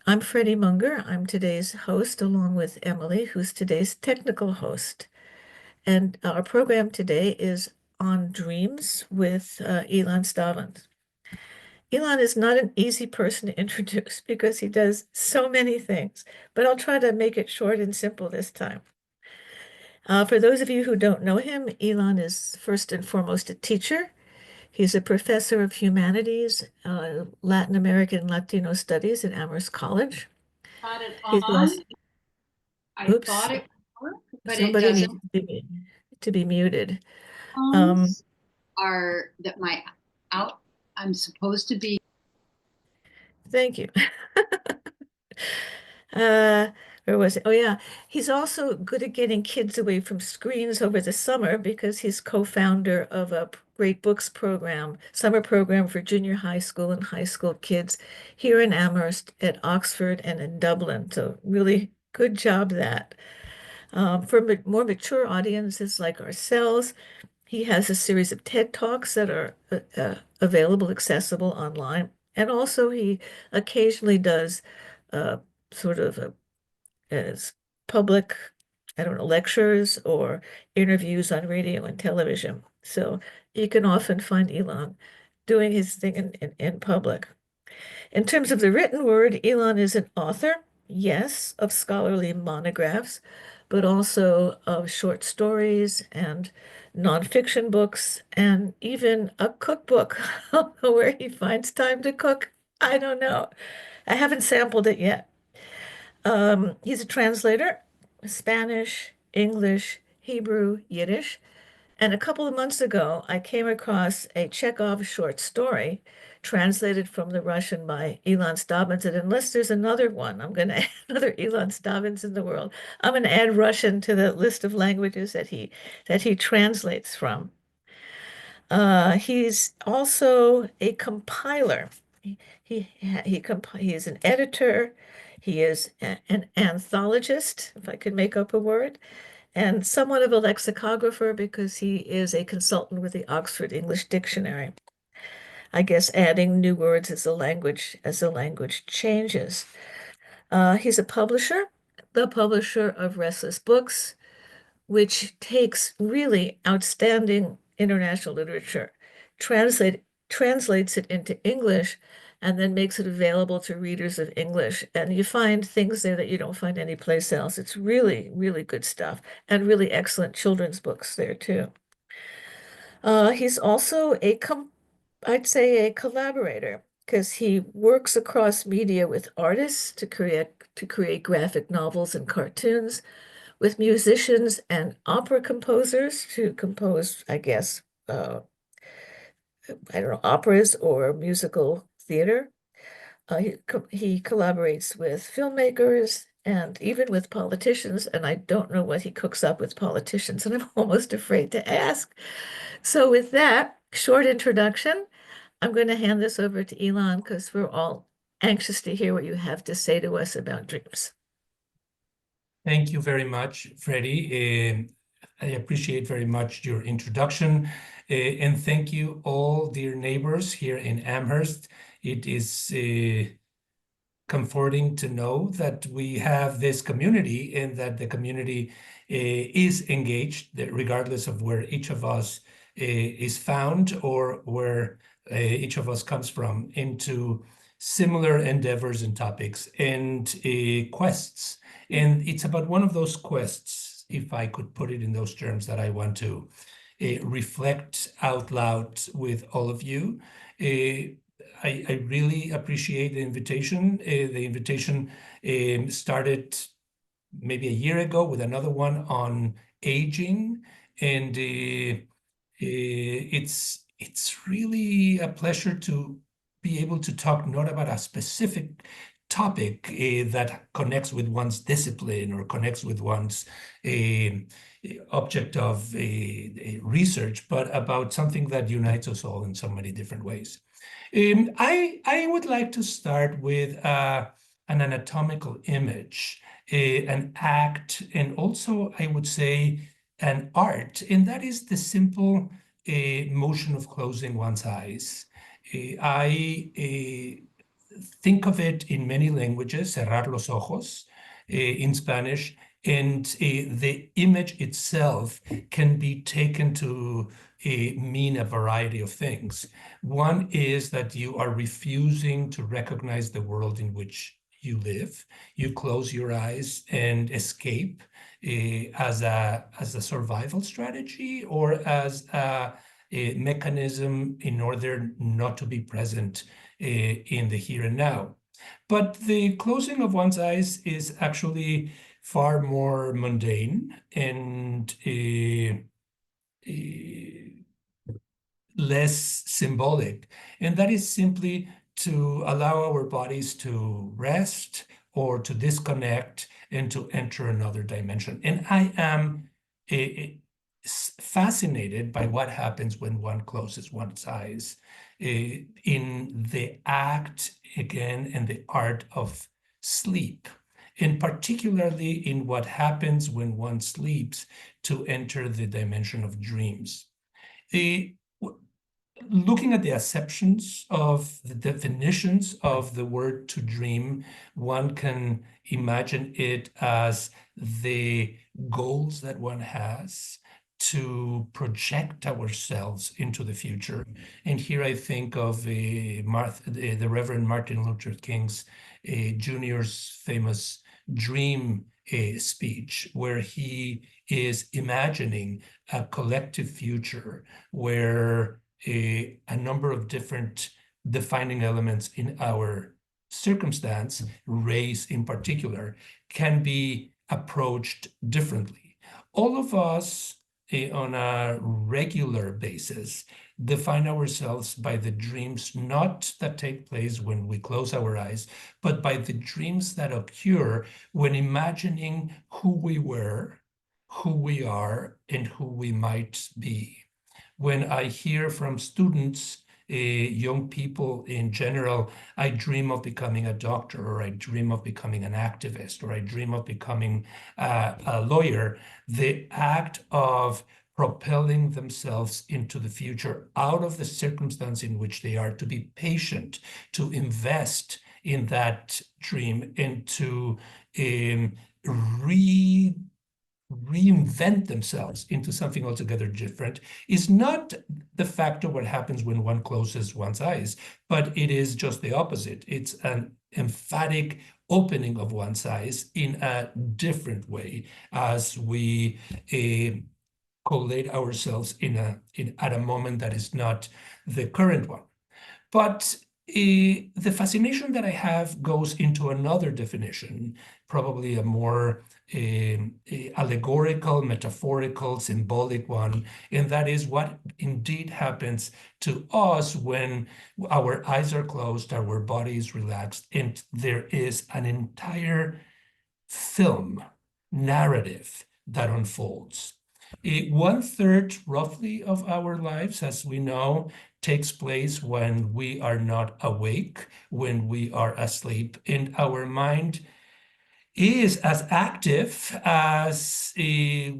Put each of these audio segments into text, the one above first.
I'm Freddie Munger. I'm today's host, along with Emily, who's today's technical host. And our program today is on dreams with Ilan Stavans. Ilan is not an easy person to introduce because he does so many things, but I'll try to make it short and simple this time. For those of you who don't know him, Ilan is first and foremost a teacher. He's a professor of humanities, Latin American and Latino studies at Amherst College. Got it He's on. also, I oops, thought it would work, but it somebody doesn't. needs to be muted. Um, Phones are that my out. I'm supposed to be. Thank you. Uh, where was it? Oh, yeah. He's also good at getting kids away from screens over the summer because he's co-founder of a Great Books program, summer program for junior high school and high school kids here in Amherst, at Oxford, and in Dublin. So really good job that. For more mature audiences like ourselves, he has a series of TED Talks that are available, accessible online. And also he occasionally does uh, sort of as public, I don't know, lectures or interviews on radio and television. So you can often find Ilan doing his thing in public. In terms of the written word, Ilan is an author, yes, of scholarly monographs, but also of short stories and nonfiction books, and even a cookbook where he finds time to cook. I don't know. I haven't sampled it yet. He's a translator, Spanish, English, Hebrew, Yiddish. And a couple of months ago, I came across a Chekhov short story translated from the Russian by Ilan Stavans. And unless there's another one, I'm going to add another Ilan Stavans in the world. I'm going to add Russian to the list of languages that he translates from. He's also a compiler. He is an editor. He is an anthologist, if I could make up a word, and somewhat of a lexicographer because he is a consultant with the Oxford English Dictionary. I guess adding new words as the language changes. He's a publisher, the publisher of Restless Books, which takes really outstanding international literature, translate, translates it into English, and then makes it available to readers of English. And you find things there that you don't find anyplace else. It's really, really good stuff, and really excellent children's books there too. He's also I'd say a collaborator because he works across media with artists to create graphic novels and cartoons, with musicians and opera composers to compose, I guess, I don't know, operas or musical theater. He collaborates with filmmakers and even with politicians, and I don't know what he cooks up with politicians, and I'm almost afraid to ask. So with that short introduction, I'm going to hand this over to Ilan because we're all anxious to hear what you have to say to us about dreams. Thank you very much, Freddie. I appreciate very much your introduction. And thank you all, dear neighbors here in Amherst. It is comforting to know that we have this community and that the community is engaged, regardless of where each of us is found or where each of us comes from, into similar endeavors and topics and quests. And it's about one of those quests, if I could put it in those terms, that I want to reflect out loud with all of you. I really appreciate the invitation. The invitation started maybe a year ago with another one on aging, and it's really a pleasure to be able to talk not about a specific topic that connects with one's discipline or connects with one's object of research, but about something that unites us all in so many different ways. I would like to start with an anatomical image, an act, and also I would say an art, and that is the simple motion of closing one's eyes. I think of it in many languages, cerrar los ojos, in Spanish, and the image itself can be taken to mean a variety of things. One is that you are refusing to recognize the world in which you live. You close your eyes and escape as a survival strategy or as a mechanism in order not to be present in the here and now. But the closing of one's eyes is actually far more mundane and less symbolic. And that is simply to allow our bodies to rest or to disconnect and to enter another dimension. And I am fascinated by what happens when one closes one's eyes in the act, again, and the art of sleep, and particularly in what happens when one sleeps to enter the dimension of dreams. Looking at the acceptions of the definitions of the word to dream, one can imagine it as the goals that one has to project ourselves into the future. And here I think of the Reverend Martin Luther King's Jr.'s famous dream speech, where he is imagining a collective future where a number of different defining elements in our circumstance, race in particular, can be approached differently. All of us on a regular basis define ourselves by the dreams not that take place when we close our eyes, but by the dreams that occur when imagining who we were, who we are, and who we might be. When I hear from students, young people in general, I dream of becoming a doctor, or I dream of becoming an activist, or I dream of becoming a lawyer, the act of propelling themselves into the future out of the circumstance in which they are, to be patient, to invest in that dream, and to reinvent themselves into something altogether different, is not the fact of what happens when one closes one's eyes, but it is just the opposite. It's an emphatic opening of one's eyes in a different way as we collate ourselves at a moment that is not the current one. But the fascination that I have goes into another definition, probably a more allegorical, metaphorical, symbolic one, and that is what indeed happens to us when our eyes are closed, our body is relaxed, and there is an entire film narrative that unfolds. 1/3 roughly of our lives, as we know, takes place when we are not awake, when we are asleep, and our mind is as active as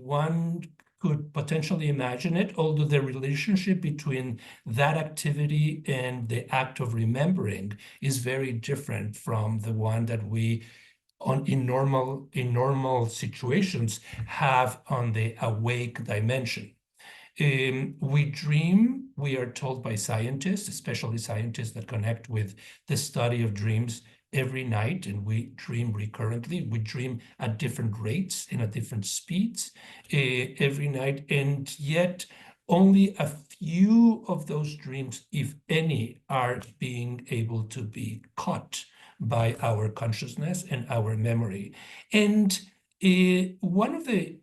one could potentially imagine it, although the relationship between that activity and the act of remembering is very different from the one that we in normal situations have on the awake dimension. We dream, we are told by scientists, especially scientists that connect with the study of dreams, every night, and we dream recurrently. We dream at different rates and at different speeds every night, and yet only a few of those dreams, if any, are being able to be caught by our consciousness and our memory. And one of the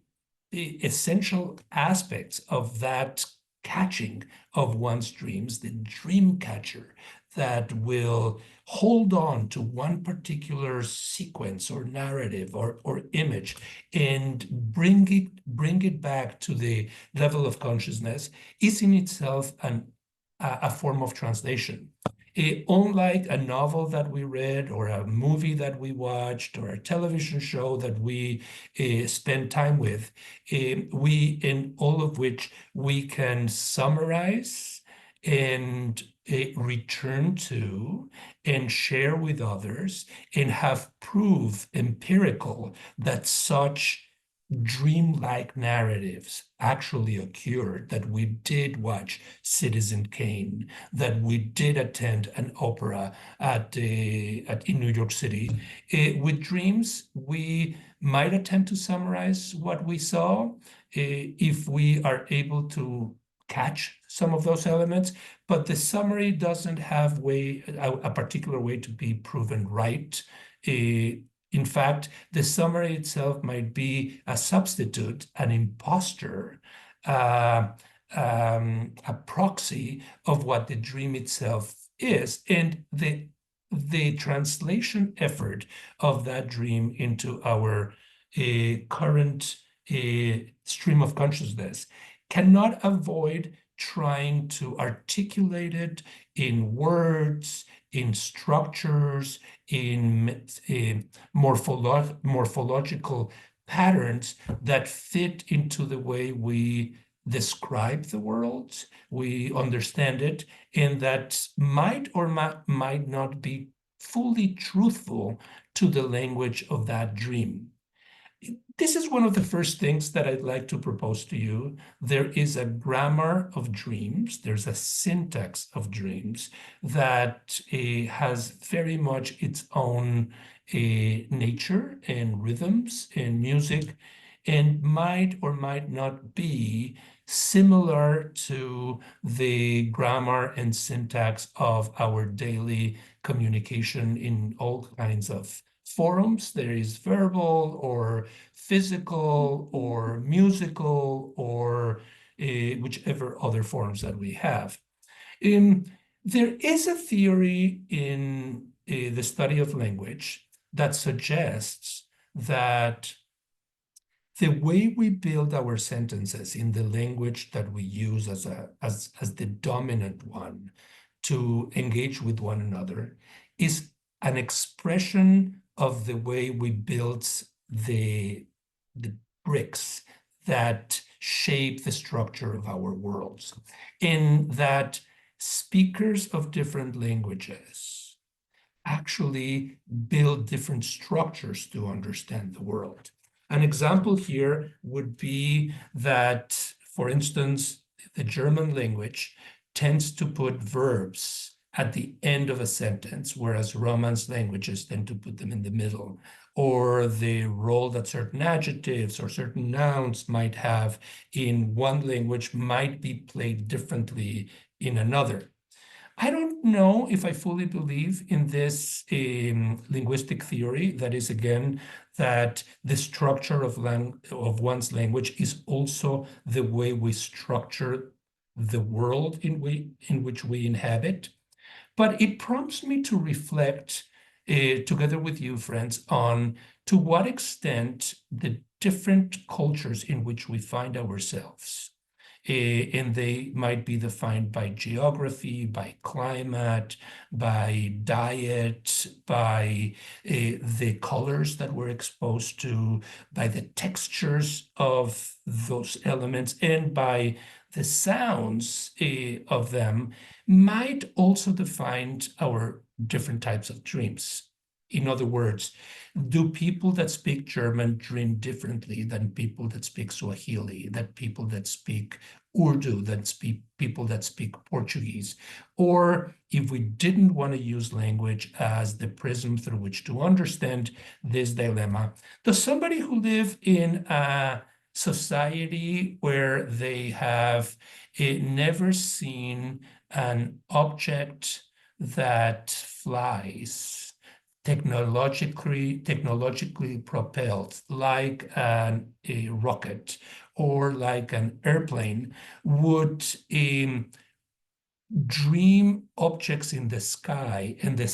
essential aspects of that catching of one's dreams, the dream catcher that will hold on to one particular sequence or narrative or image and bring it back to the level of consciousness, is in itself a form of translation. Unlike a novel that we read or a movie that we watched or a television show that we spend time with, in all of which we can summarize and return to and share with others and have proof empirical that such dreamlike narratives actually occurred, that we did watch Citizen Kane, that we did attend an opera in New York City. With dreams, we might attempt to summarize what we saw if we are able to catch some of those elements, but the summary doesn't have a particular way to be proven right. In fact, the summary itself might be a substitute, an imposter, a proxy of what the dream itself is. And the translation effort of that dream into our current stream of consciousness cannot avoid trying to articulate it in words, in structures, in morphological patterns that fit into the way we describe the world, we understand it, and that might or might not be fully truthful to the language of that dream. This is one of the first things that I'd like to propose to you. There is a grammar of dreams. There's a syntax of dreams that has very much its own nature and rhythms and music, and might or might not be similar to the grammar and syntax of our daily communication in all kinds of forums. There is verbal or physical or musical or whichever other forms that we have. There is a theory in the study of language that suggests that the way we build our sentences in the language that we use as the dominant one to engage with one another is an expression of the way we build the bricks that shape the structure of our worlds, in that speakers of different languages actually build different structures to understand the world. An example here would be that, for instance, the German language tends to put verbs at the end of a sentence, whereas Romance languages tend to put them in the middle, or the role that certain adjectives or certain nouns might have in one language might be played differently in another. I don't know if I fully believe in this linguistic theory, that is, again, that the structure of one's language is also the way we structure the world in which we inhabit. But it prompts me to reflect together with you, friends, on to what extent the different cultures in which we find ourselves, and they might be defined by geography, by climate, by diet, by the colors that we're exposed to, by the textures of those elements, and by the sounds of them, might also define our different types of dreams. In other words, do people that speak German dream differently than people that speak Swahili, than people that speak Urdu, than people that speak Portuguese? Or if we didn't want to use language as the prism through which to understand this dilemma, does somebody who live in a society where they have never seen an object that flies, technologically propelled, like a rocket or like an airplane, would dream objects in the sky, in the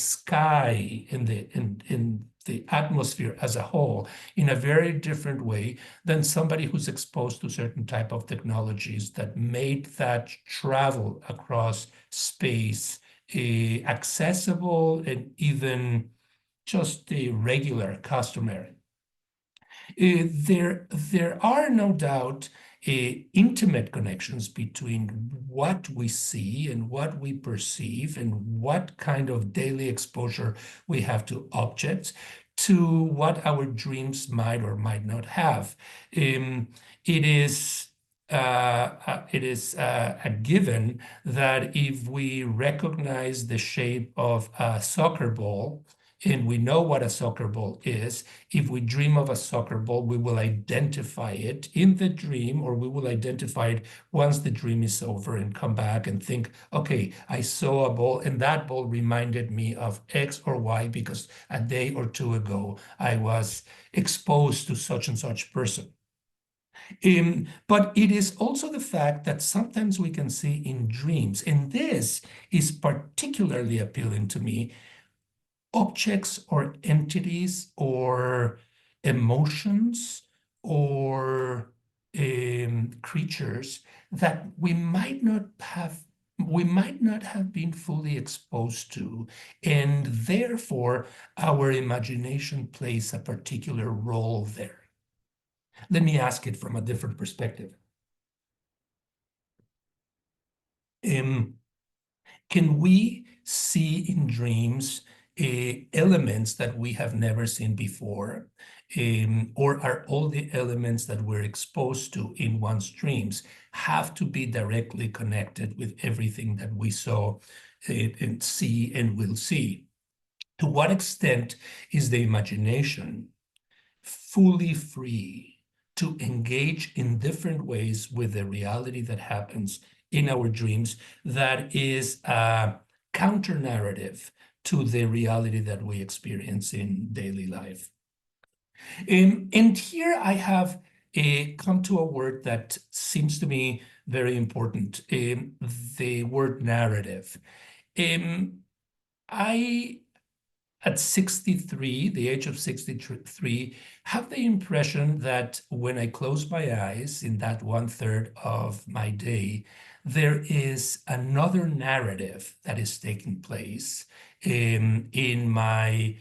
atmosphere as a whole, in a very different way than somebody who's exposed to certain type of technologies that made that travel across space accessible and even just regular, customary. There are no doubt intimate connections between what we see and what we perceive and what kind of daily exposure we have to objects to what our dreams might or might not have. It is a given that if we recognize the shape of a soccer ball, and we know what a soccer ball is, if we dream of a soccer ball, we will identify it in the dream, or we will identify it once the dream is over and come back and think, okay, I saw a ball and that ball reminded me of X or Y because a day or two ago I was exposed to such and such person. But it is also the fact that sometimes we can see in dreams, and this is particularly appealing to me, objects or entities or emotions or creatures that we might not have been fully exposed to, and therefore our imagination plays a particular role there. Let me ask it from a different perspective. Can we see in dreams elements that we have never seen before? Or are all the elements that we're exposed to in one's dreams have to be directly connected with everything that we saw and see and will see? To what extent is the imagination fully free to engage in different ways with the reality that happens in our dreams that is a counter narrative to the reality that we experience in daily life? And here I have come to a word that seems to me very important, the word narrative. I At 63, the age of 63, have the impression that when I close my eyes in that 1/3 of my day, there is another narrative that is taking place in my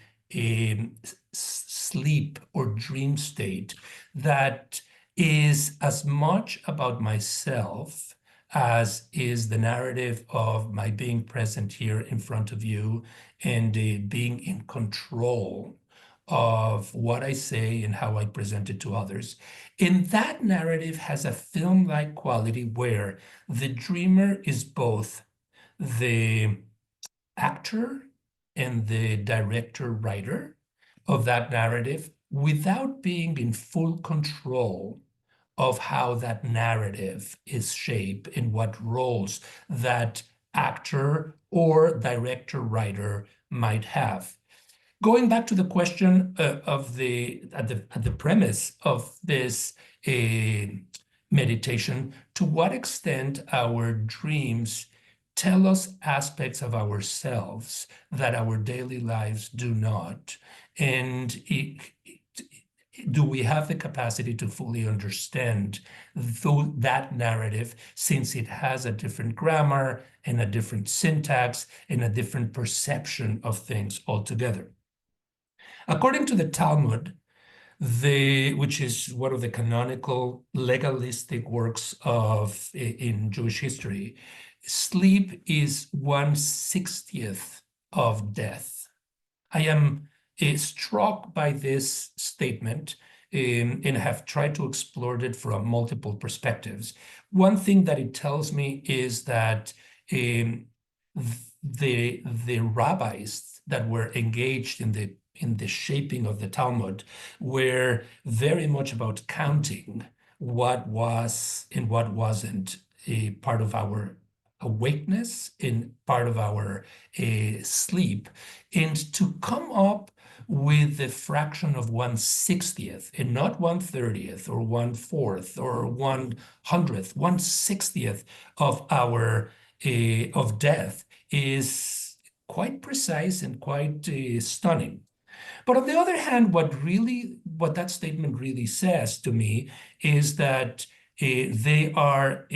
sleep or dream state that is as much about myself as is the narrative of my being present here in front of you and being in control of what I say and how I present it to others. And that narrative has a film-like quality where the dreamer is both the actor and the director-writer of that narrative without being in full control of how that narrative is shaped and what roles that actor or director-writer might have. Going back to the question of at the premise of this meditation, to what extent our dreams tell us aspects of ourselves that our daily lives do not, and do we have the capacity to fully understand that narrative, since it has a different grammar and a different syntax and a different perception of things altogether? According to the Talmud, which is one of the canonical legalistic works in Jewish history, sleep is 1/60th of death. I am struck by this statement and have tried to explore it from multiple perspectives. One thing that it tells me is that the rabbis that were engaged in the shaping of the Talmud were very much about counting what was and what wasn't a part of our awakeness and part of our sleep, and to come up with the fraction of 1/60th and not 1/30th or 1/4 or 1/100th, 1/60th of our of death is quite precise and quite stunning. But on the other hand, what that statement really says to me is that they are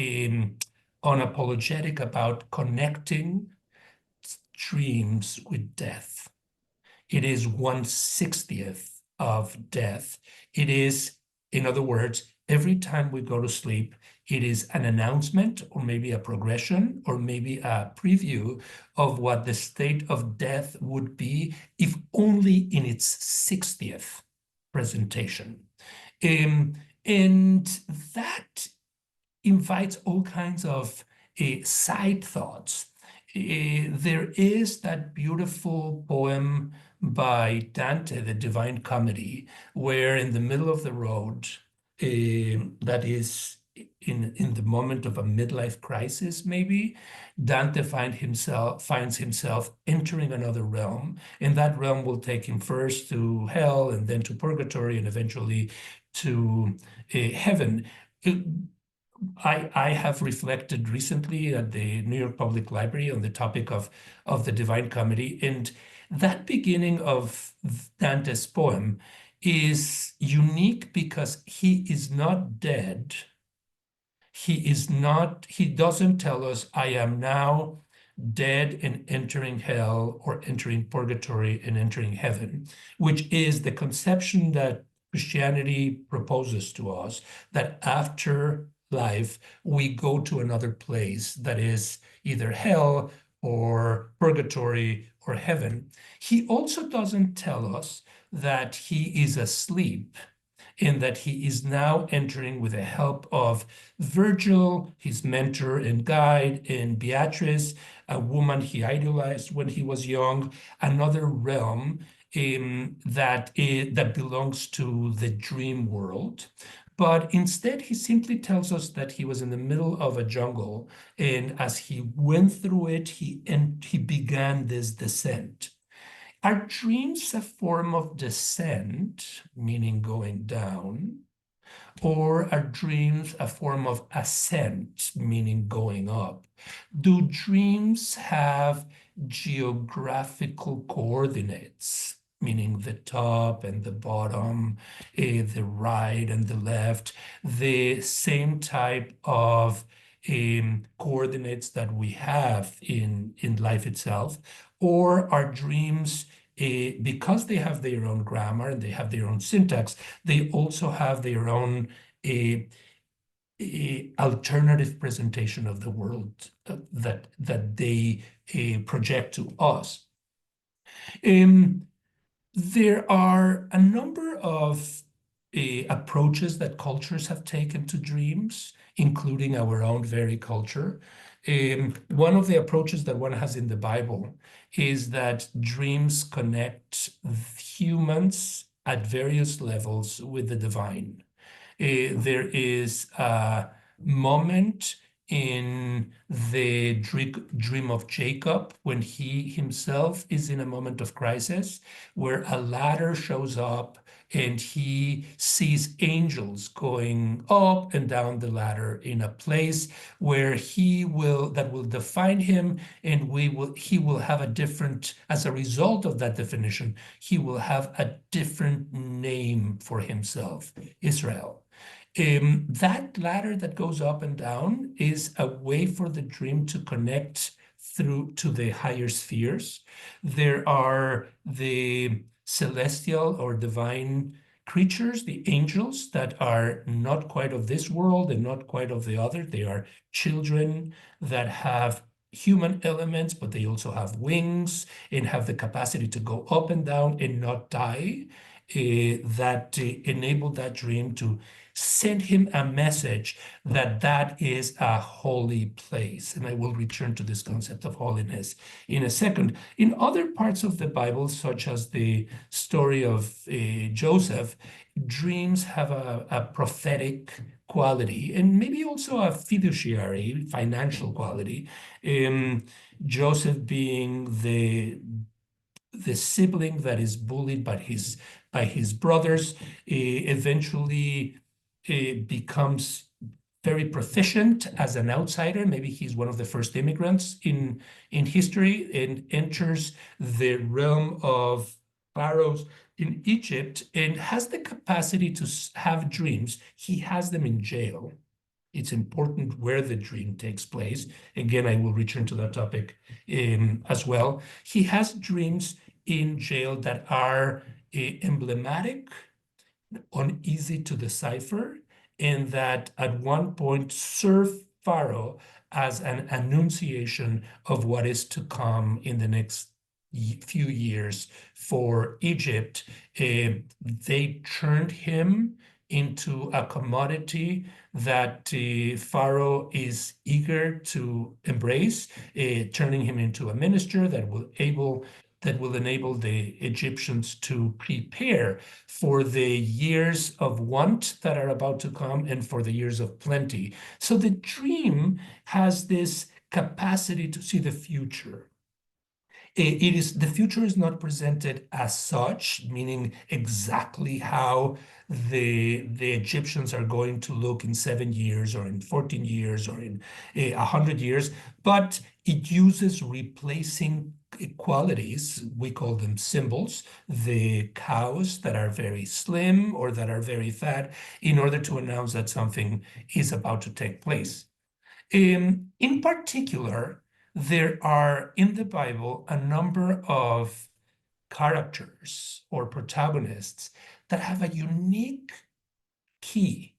unapologetic about connecting dreams with death. It is 1/60th of death. It is, in other words, Every time we go to sleep, it is an announcement or maybe a progression or maybe a preview of what the state of death would be if only in its 60th presentation. And that invites all kinds of side thoughts. There is that beautiful poem by Dante, The Divine Comedy, where in the middle of the road, that is in the moment of a midlife crisis, maybe, Dante finds himself entering another realm, and that realm will take him first to hell and then to purgatory and eventually to heaven. I have reflected recently at the New York Public Library on the topic of the Divine Comedy, and that beginning of Dante's poem is unique because he is not dead. He doesn't tell us, I am now dead and entering hell or entering purgatory and entering heaven, which is the conception that Christianity proposes to us, that after life, we go to another place that is either hell or purgatory or heaven. He also doesn't tell us that he is asleep, in that he is now entering with the help of Virgil, his mentor and guide, and Beatrice, a woman he idolized when he was young, another realm that belongs to the dream world. But instead, he simply tells us that he was in the middle of a jungle, and as he went through it, he began this descent. Are dreams a form of descent, meaning going down, or are dreams a form of ascent, meaning going up? Do dreams have geographical coordinates, meaning the top and the bottom, the right and the left, the same type of coordinates that we have in life itself? Or are dreams, because they have their own grammar and they have their own syntax, they also have their own alternative presentation of the world that they project to us? There are a number of approaches that cultures have taken to dreams, including our own very culture. One of the approaches that one has in the Bible is that dreams connect humans at various levels with the divine. There is a moment in the dream of Jacob when he himself is in a moment of crisis, where a ladder shows up and he sees angels going up and down the ladder in a place where that will define him, and he will have a different, as a result of that definition, he will have a different name for himself, Israel. That ladder that goes up and down is a way for the dream to connect through to the higher spheres. There are the celestial or divine creatures, the angels, that are not quite of this world and not quite of the other. They are children that have human elements, but they also have wings and have the capacity to go up and down and not die, that enable that dream to send him a message that that is a holy place. And I will return to this concept of holiness in a second. In other parts of the Bible, such as the story of Joseph, dreams have a prophetic quality and maybe also a fiduciary financial quality. Joseph being the sibling that is bullied by his brothers, eventually becomes very proficient as an outsider. Maybe he's one of the first immigrants in history and enters the realm of pharaohs in Egypt and has the capacity to have dreams. He has them in jail. It's important where the dream takes place. Again, I will return to that topic as well. He has dreams in jail that are emblematic, uneasy to decipher, in that at one point serve Pharaoh as an annunciation of what is to come in the next few years for Egypt. They turned him into a commodity that Pharaoh is eager to embrace, turning him into a minister that will enable the Egyptians to prepare for the years of want that are about to come and for the years of plenty. So the dream has this capacity to see the future. The future is not presented as such, meaning exactly how the Egyptians are going to look in 7 years or in 14 years or in 100 years, but it uses replacing qualities, we call them symbols, the cows that are very slim or that are very fat, in order to announce that something is about to take place. In particular, there are in the Bible a number of characters or protagonists that have a unique key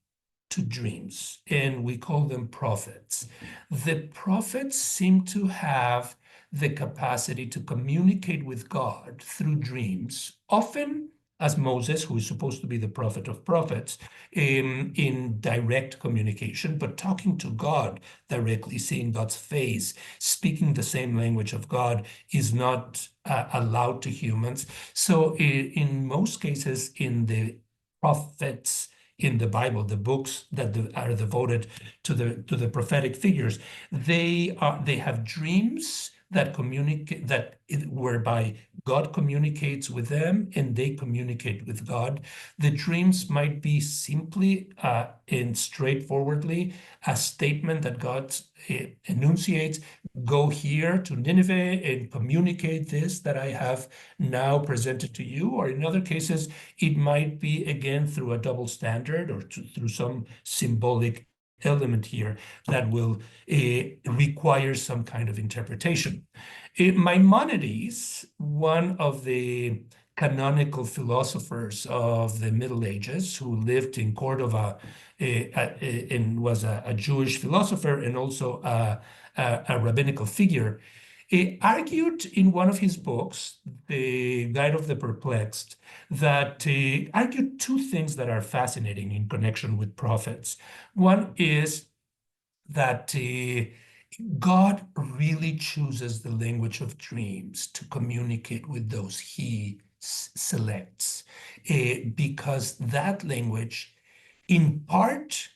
to dreams, and we call them prophets. The prophets seem to have the capacity to communicate with God through dreams, often as Moses, who is supposed to be the prophet of prophets, in direct communication, but talking to God directly, seeing God's face, speaking the same language of God is not allowed to humans. So in most cases, in the prophets in the Bible, the books that are devoted to the prophetic figures, they have dreams that communicate, whereby God communicates with them and they communicate with God. The dreams might be simply and straightforwardly a statement that God enunciates: go here to Nineveh and communicate this that I have now presented to you. Or in other cases, it might be again through a double standard or through some symbolic element here that will require some kind of interpretation. Maimonides, one of the canonical philosophers of the Middle Ages, who lived in Cordova and was a Jewish philosopher and also a rabbinical figure, he argued in one of his books, The Guide of the Perplexed, that he argued two things that are fascinating in connection with prophets. One is that God really chooses the language of dreams to communicate with those he selects, because that language in part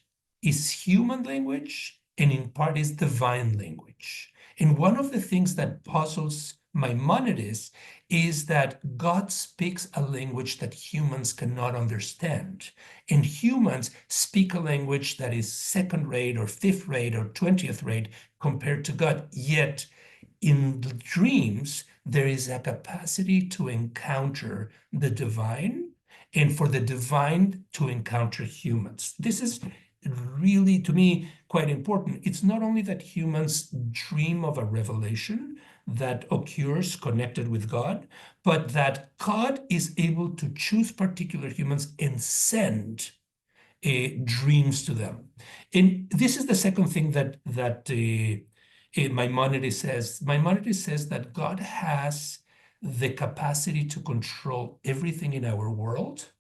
is human language and in part is divine language. And one of the things that puzzles Maimonides is that God speaks a language that humans cannot understand. And humans speak a language that is second rate or fifth rate or 20th rate compared to God. Yet in the dreams, there is a capacity to encounter the divine and for the divine to encounter humans. This is really, to me, quite important. It's not only that humans dream of a revelation that occurs connected with God, but that God is able to choose particular humans and send dreams to them. And this is the second thing that Maimonides says. Maimonides says that God has the capacity to control everything in our world,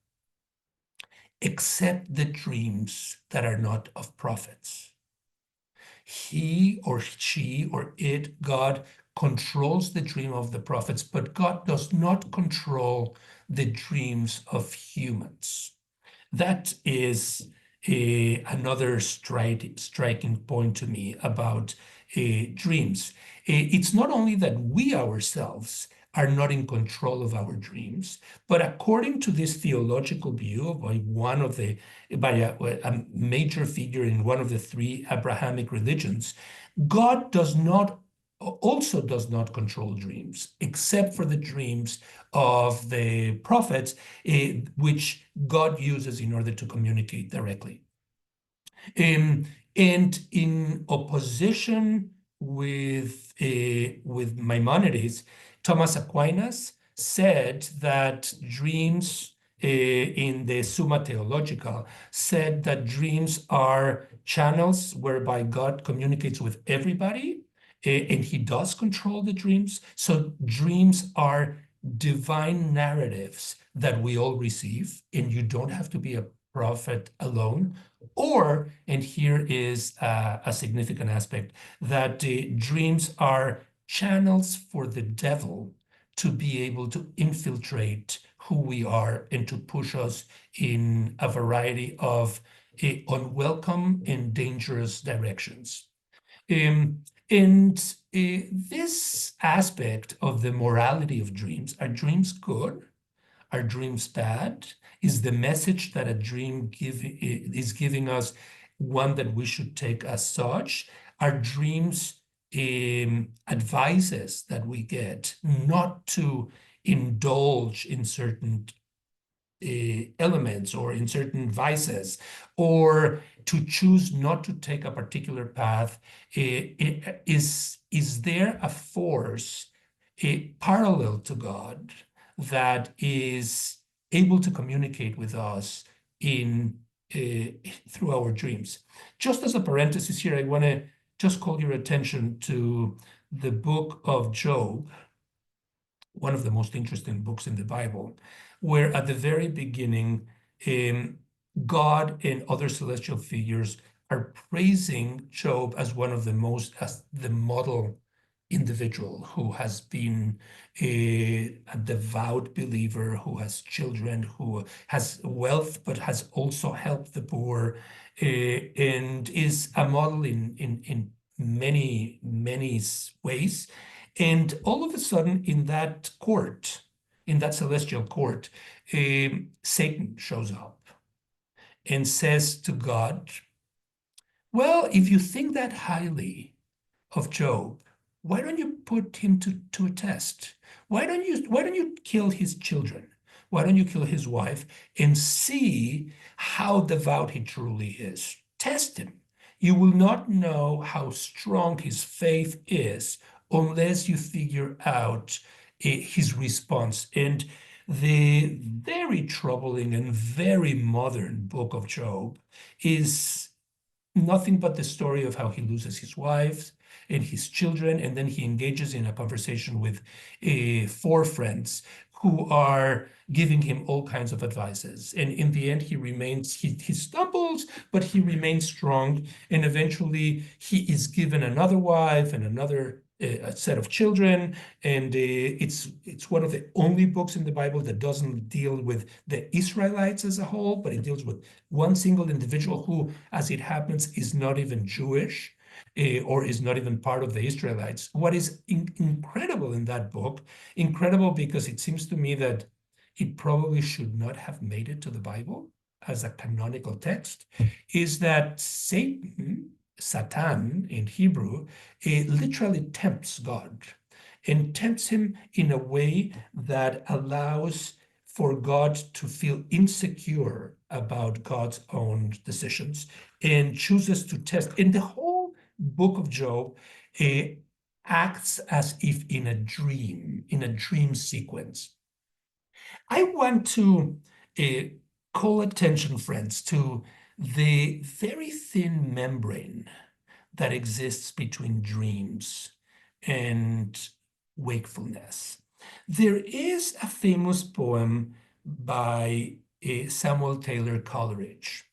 except the dreams that are not of prophets. He or she or it, God, controls the dream of the prophets, but God does not control the dreams of humans. That is another striking point to me about dreams. It's not only that we ourselves are not in control of our dreams, but according to this theological view by a major figure in one of the three Abrahamic religions, God also does not control dreams, except for the dreams of the prophets, which God uses in order to communicate directly. And in opposition with Maimonides, Thomas Aquinas said that dreams in the Summa Theologica, said that dreams are channels whereby God communicates with everybody, and he does control the dreams. So dreams are divine narratives that we all receive, and you don't have to be a prophet alone. Or, and here is a significant aspect, that dreams are channels for the devil to be able to infiltrate who we are and to push us in a variety of unwelcome and dangerous directions. And this aspect of the morality of dreams, are dreams good? Are dreams bad? Is the message that a dream is giving us one that we should take as such? Are dreams advices that we get not to indulge in certain elements or in certain vices, or to choose not to take a particular path? Is there a force parallel to God that is able to communicate with us in through our dreams? Just as a parenthesis here, I want to just call your attention to the book of Job, one of the most interesting books in the Bible, where at the very beginning, God and other celestial figures are praising Job as one of the most, as the model individual who has been a devout believer, who has children, who has wealth, but has also helped the poor, and is a model in many, many ways. And all of a sudden, in that court, in that celestial court, Satan shows up and says to God, well, if you think that highly of Job, why don't you put him to a test? Why don't you kill his children? Why don't you kill his wife and see how devout he truly is? Test him. You will not know how strong his faith is unless you figure out his response. And the very troubling and very modern book of Job is nothing but the story of how he loses his wife and his children, and then he engages in a conversation with 4 friends who are giving him all kinds of advices. And in the end, he stumbles, but he remains strong. And eventually he is given another wife and another a set of children. And it's one of the only books in the Bible that doesn't deal with the Israelites as a whole, but it deals with one single individual who, as it happens, is not even Jewish. Or is not even part of the Israelites. What is incredible in that book, incredible because it seems to me that it probably should not have made it to the Bible as a canonical text, is that Satan in Hebrew, literally tempts God and tempts him in a way that allows for God to feel insecure about God's own decisions and chooses to test. In the whole book of Job, acts as if in a dream sequence. I want to call attention, friends, to the very thin membrane that exists between dreams and wakefulness. There is a famous poem by Samuel Taylor Coleridge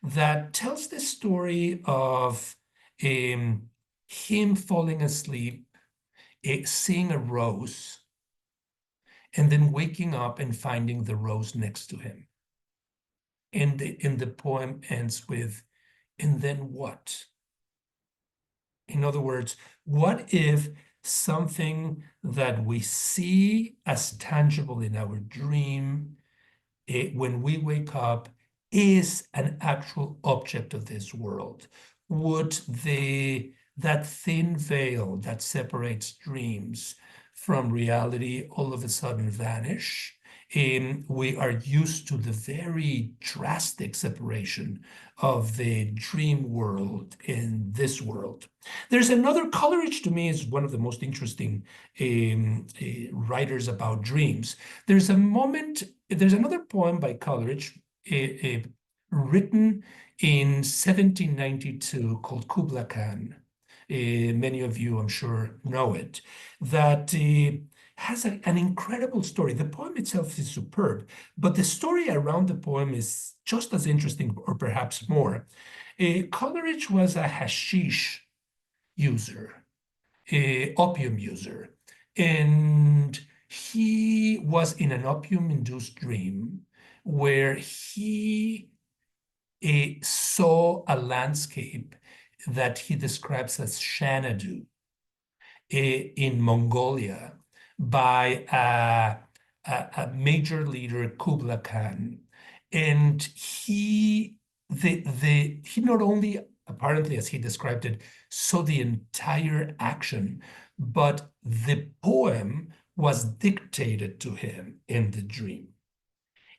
that tells the story of him falling asleep, seeing a rose, and then waking up and finding the rose next to him. And the poem ends with, and then what? In other words, what if something that we see as tangible in our dream, when we wake up, is an actual object of this world? Would that thin veil that separates dreams from reality all of a sudden vanish? We are used to the very drastic separation of the dream world and this world. There's another, Coleridge to me is one of the most interesting writers about dreams. There's another poem by Coleridge written in 1792 called Kubla Khan. Many of you, I'm sure, know it, that has an incredible story. The poem itself is superb, but the story around the poem is just as interesting, or perhaps more. Coleridge was a hashish user, opium user, and he was in an opium-induced dream where he saw a landscape that he describes as Xanadu in Mongolia by a major leader, Kubla Khan. And he not only, apparently, as he described it, saw the entire action, but the poem was dictated to him in the dream.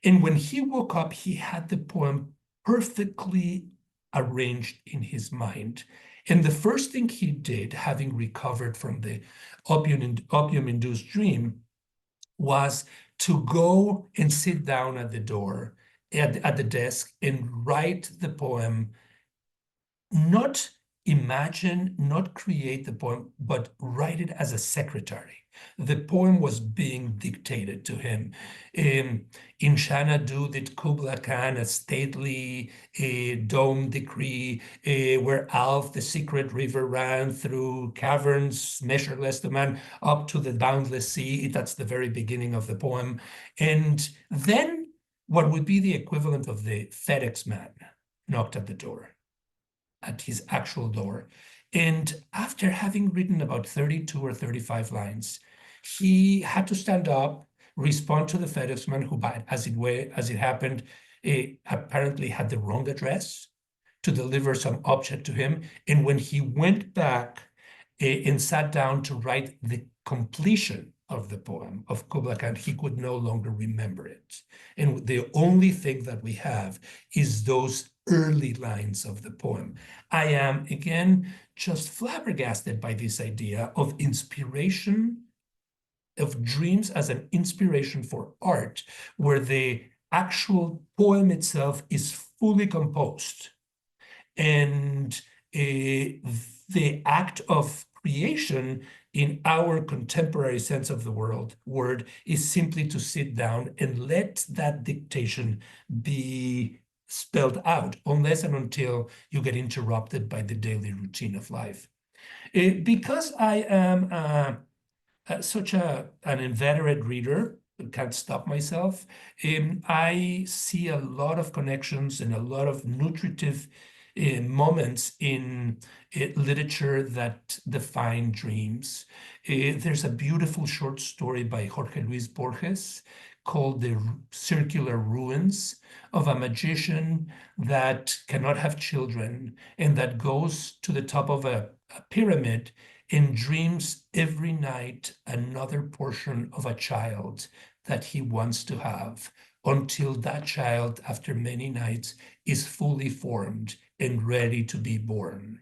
And when he woke up, he had the poem perfectly arranged in his mind. And the first thing he did, having recovered from the opium-induced dream, was to go and sit down at the door, at the desk, and write the poem, not imagine, not create the poem, but write it as a secretary. The poem was being dictated to him. In Xanadu did Kubla Khan a stately dome decree, where Alf, the secret river, ran through caverns measureless to man up to the boundless sea. That's the very beginning of the poem. And then what would be the equivalent of the FedEx man knocked at the door, at his actual door. And after having written about 32 or 35 lines, he had to stand up, respond to the FedEx man, who, as it happened, apparently had the wrong address to deliver some object to him. And when he went back and sat down to write the completion of the poem of Kubla Khan, he could no longer remember it. And the only thing that we have is those early lines of the poem. I am, again, just flabbergasted by this idea of inspiration, of dreams as an inspiration for art, where the actual poem itself is fully composed. And the act of creation in our contemporary sense of the word is simply to sit down and let that dictation be spelled out, unless and until you get interrupted by the daily routine of life. Because I am such an inveterate reader, can't stop myself, I see a lot of connections and a lot of nutritive moments in literature that define dreams. There's a beautiful short story by Jorge Luis Borges called The Circular Ruins, of a magician that cannot have children and that goes to the top of a pyramid and dreams every night another portion of a child that he wants to have, until that child, after many nights, is fully formed and ready to be born.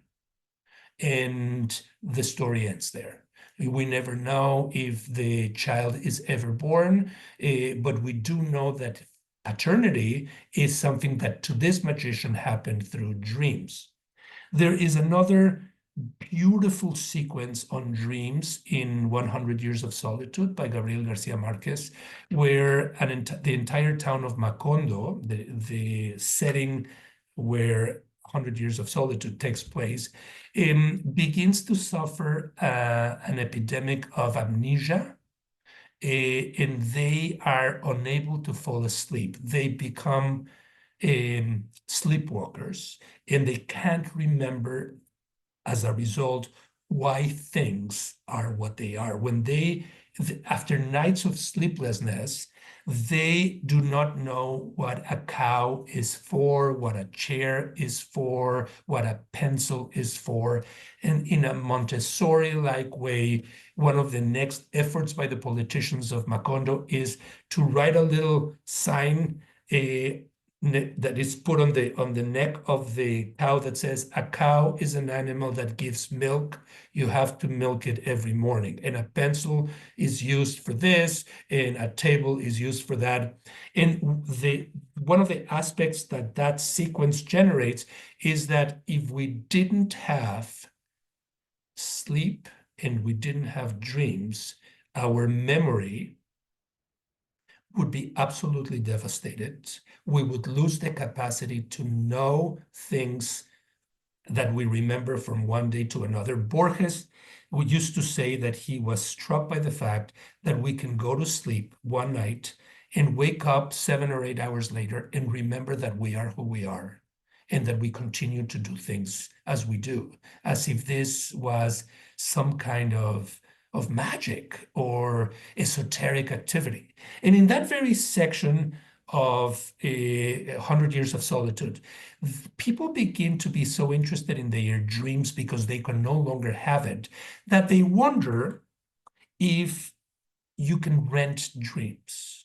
And the story ends there. We never know if the child is ever born, but we do know that paternity is something that to this magician happened through dreams. There is another beautiful sequence on dreams in 100 Years of Solitude by Gabriel Garcia Marquez, where the entire town of Macondo, the setting where 100 Years of Solitude takes place, begins to suffer an epidemic of amnesia, and they are unable to fall asleep. They become sleepwalkers, and they can't remember, as a result, why things are what they are. When they after nights of sleeplessness, they do not know what a cow is for, what a chair is for, what a pencil is for. And in a Montessori-like way, one of the next efforts by the politicians of Macondo is to write a little sign that is put on the neck of the cow that says, a cow is an animal that gives milk. You have to milk it every morning. And a pencil is used for this, and a table is used for that. And one of the aspects that sequence generates is that if we didn't have sleep and we didn't have dreams, our memory would be absolutely devastated. We would lose the capacity to know things that we remember from one day to another. Borges used to say that he was struck by the fact that we can go to sleep one night and wake up 7 or 8 hours later and remember that we are who we are and that we continue to do things as we do, as if this was some kind of magic or esoteric activity. And in that very section of 100 Years of Solitude, people begin to be so interested in their dreams because they can no longer have it, that they wonder if you can rent dreams.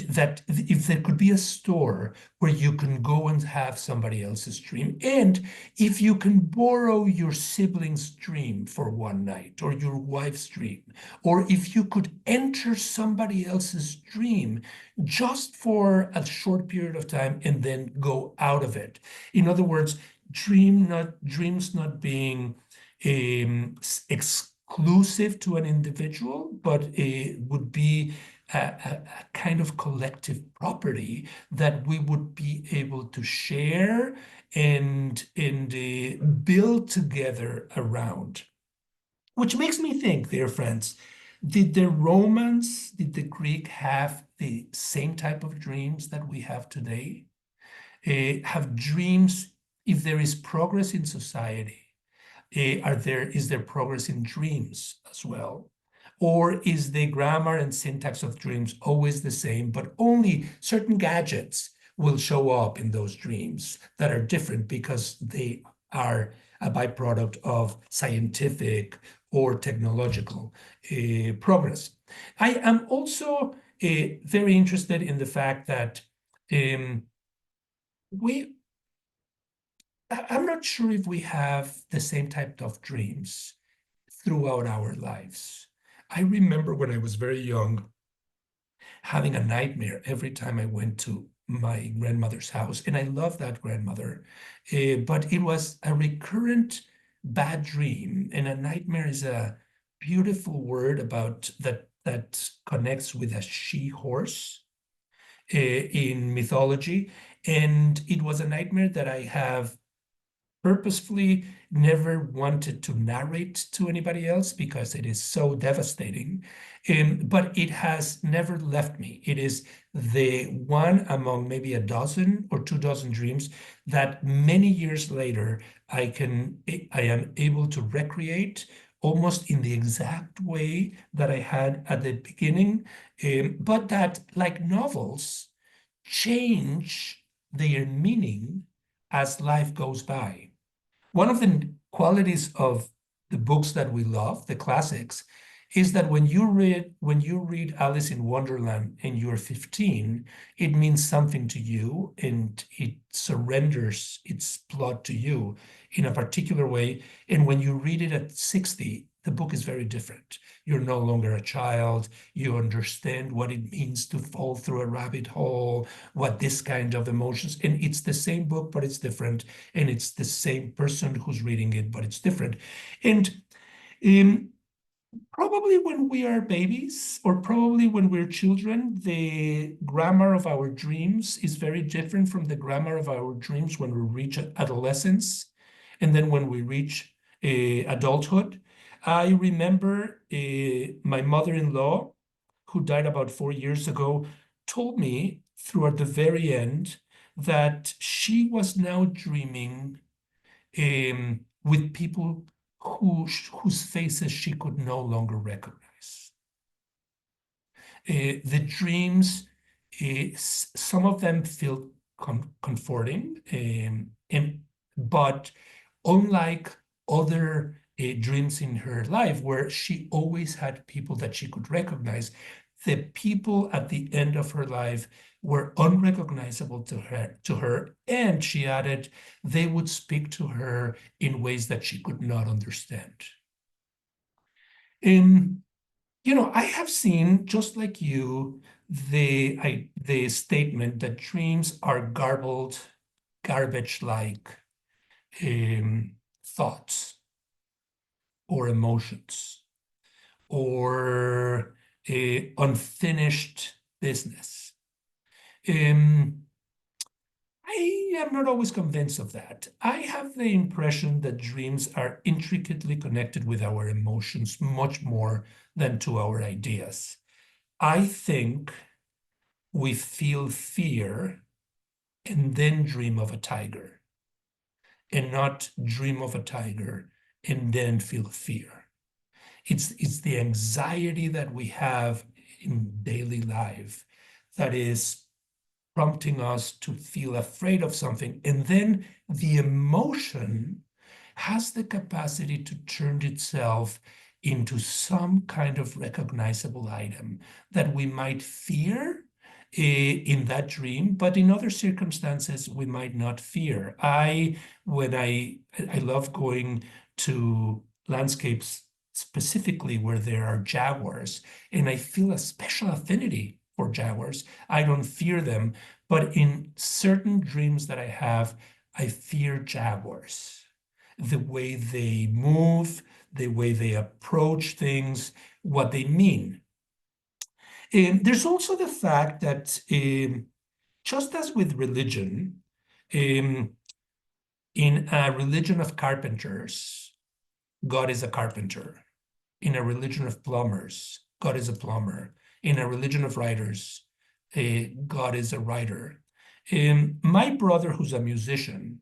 That if there could be a store where you can go and have somebody else's dream, and if you can borrow your sibling's dream for one night, or your wife's dream, or if you could enter somebody else's dream just for a short period of time and then go out of it. In other words, dreams not being exclusive to an individual, but it would be a kind of collective property that we would be able to share and build together around. Which makes me think, dear friends, did the Romans, did the Greek have the same type of dreams that we have today? Have dreams, if there is progress in society, is there progress in dreams as well? Or is the grammar and syntax of dreams always the same, but only certain gadgets will show up in those dreams that are different because they are a byproduct of scientific or technological progress? I am also very interested in the fact that I'm not sure if we have the same type of dreams throughout our lives. I remember when I was very young having a nightmare every time I went to my grandmother's house, and I love that grandmother, but it was a recurrent bad dream, and a nightmare is a beautiful word about that connects with a she-horse in mythology, and it was a nightmare that I have purposefully never wanted to narrate to anybody else because it is so devastating. But it has never left me. It is the one among maybe a dozen or 2 dozen dreams that many years later I am able to recreate almost in the exact way that I had at the beginning, but that, like novels, change their meaning as life goes by. One of the qualities of the books that we love, the classics, is that when you read Alice in Wonderland and you're 15, it means something to you and it surrenders its plot to you in a particular way. And when you read it at 60, the book is very different. You're no longer a child. You understand what it means to fall through a rabbit hole, what this kind of emotions, and it's the same book, but it's different. And it's the same person who's reading it, but it's different. And probably when we are babies, or probably when we're children, the grammar of our dreams is very different from the grammar of our dreams when we reach adolescence. And then when we reach adulthood. I remember my mother-in-law, who died about 4 years ago, told me throughout the very end that she was now dreaming with people whose faces she could no longer recognize. The dreams, some of them feel comforting, but unlike other dreams in her life, where she always had people that she could recognize, the people at the end of her life were unrecognizable to her, and she added, they would speak to her in ways that she could not understand. I have seen, just like you, the statement that dreams are garbled, garbage-like thoughts or emotions or unfinished business. I am not always convinced of that. I have the impression that dreams are intricately connected with our emotions much more than to our ideas. I think we feel fear and then dream of a tiger, and not dream of a tiger and then feel fear. It's the anxiety that we have in daily life that is prompting us to feel afraid of something. And then the emotion has the capacity to turn itself into some kind of recognizable item that we might fear in that dream, but in other circumstances we might not fear. I love going to landscapes specifically where there are jaguars, and I feel a special affinity for jaguars. I don't fear them, but in certain dreams that I have, I fear jaguars. The way they move, the way they approach things, what they mean. There's also the fact that just as with religion, in a religion of carpenters, God is a carpenter. In a religion of plumbers, God is a plumber. In a religion of writers, God is a writer. My brother, who's a musician,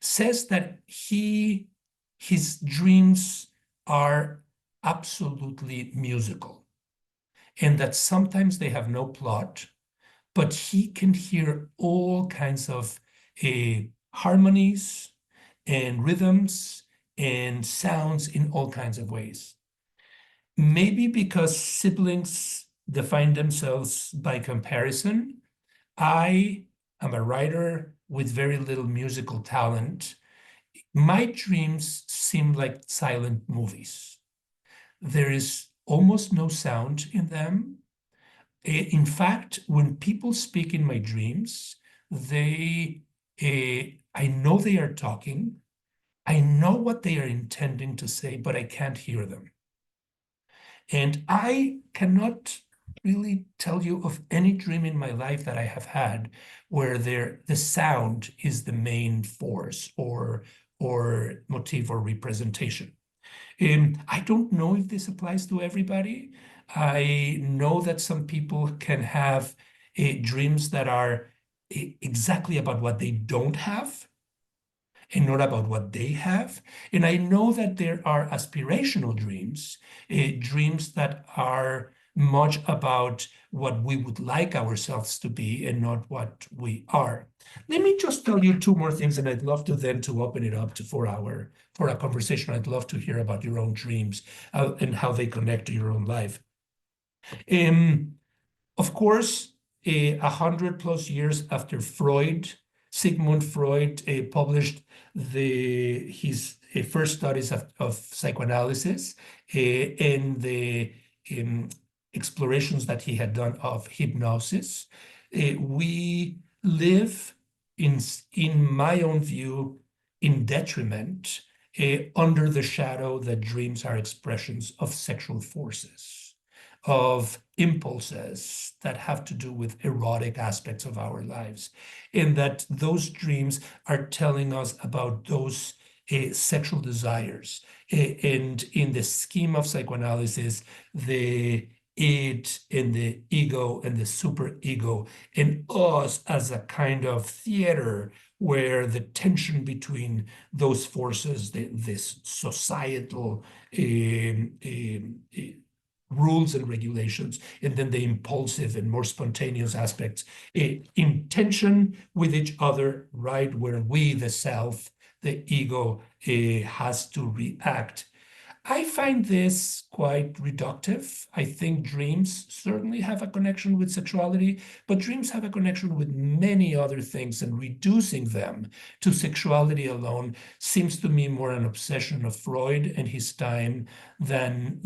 says that his dreams are absolutely musical, and that sometimes they have no plot, but he can hear all kinds of harmonies and rhythms and sounds in all kinds of ways. Maybe because siblings define themselves by comparison, I am a writer with very little musical talent. My dreams seem like silent movies. There is almost no sound in them. In fact, when people speak in my dreams, I know they are talking. I know what they are intending to say, but I can't hear them. And I cannot really tell you of any dream in my life that I have had where the sound is the main force or motif or representation. I don't know if this applies to everybody. I know that some people can have dreams that are exactly about what they don't have and not about what they have. And I know that there are aspirational dreams, dreams that are much about what we would like ourselves to be and not what we are. Let me just tell you two more things, and I'd love to then to open it up for a conversation. I'd love to hear about your own dreams and how they connect to your own life. Of course, 100+ years after Freud, Sigmund Freud published his first studies of psychoanalysis and the explorations that he had done of hypnosis. We live, in my own view, in detriment, under the shadow that dreams are expressions of sexual forces, of impulses that have to do with erotic aspects of our lives, and that those dreams are telling us about those sexual desires. And in the scheme of psychoanalysis, the id and the ego and the superego, and us as a kind of theater where the tension between those forces, this societal rules and regulations, and then the impulsive and more spontaneous aspects in tension with each other, right? Where we, the self, the ego, has to react. I find this quite reductive. I think dreams certainly have a connection with sexuality, but dreams have a connection with many other things, and reducing them to sexuality alone seems to me more an obsession of Freud and his time than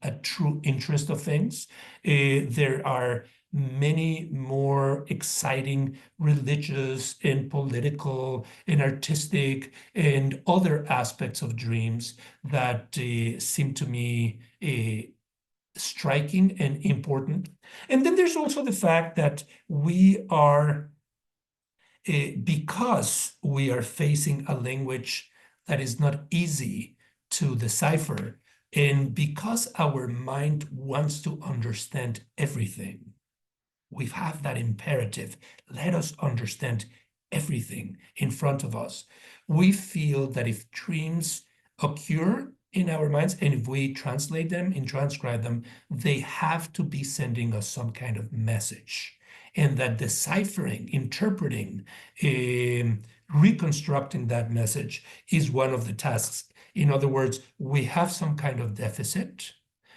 a true interest of things. There are many more exciting religious and political and artistic and other aspects of dreams that seem to me striking and important. And then there's also the fact that we are, because we are facing a language that is not easy to decipher, and because our mind wants to understand everything, we have that imperative. Let us understand everything in front of us. We feel that if dreams occur in our minds, and if we translate them and transcribe them, they have to be sending us some kind of message. And that deciphering, interpreting, reconstructing that message is one of the tasks. In other words, we have some kind of deficit.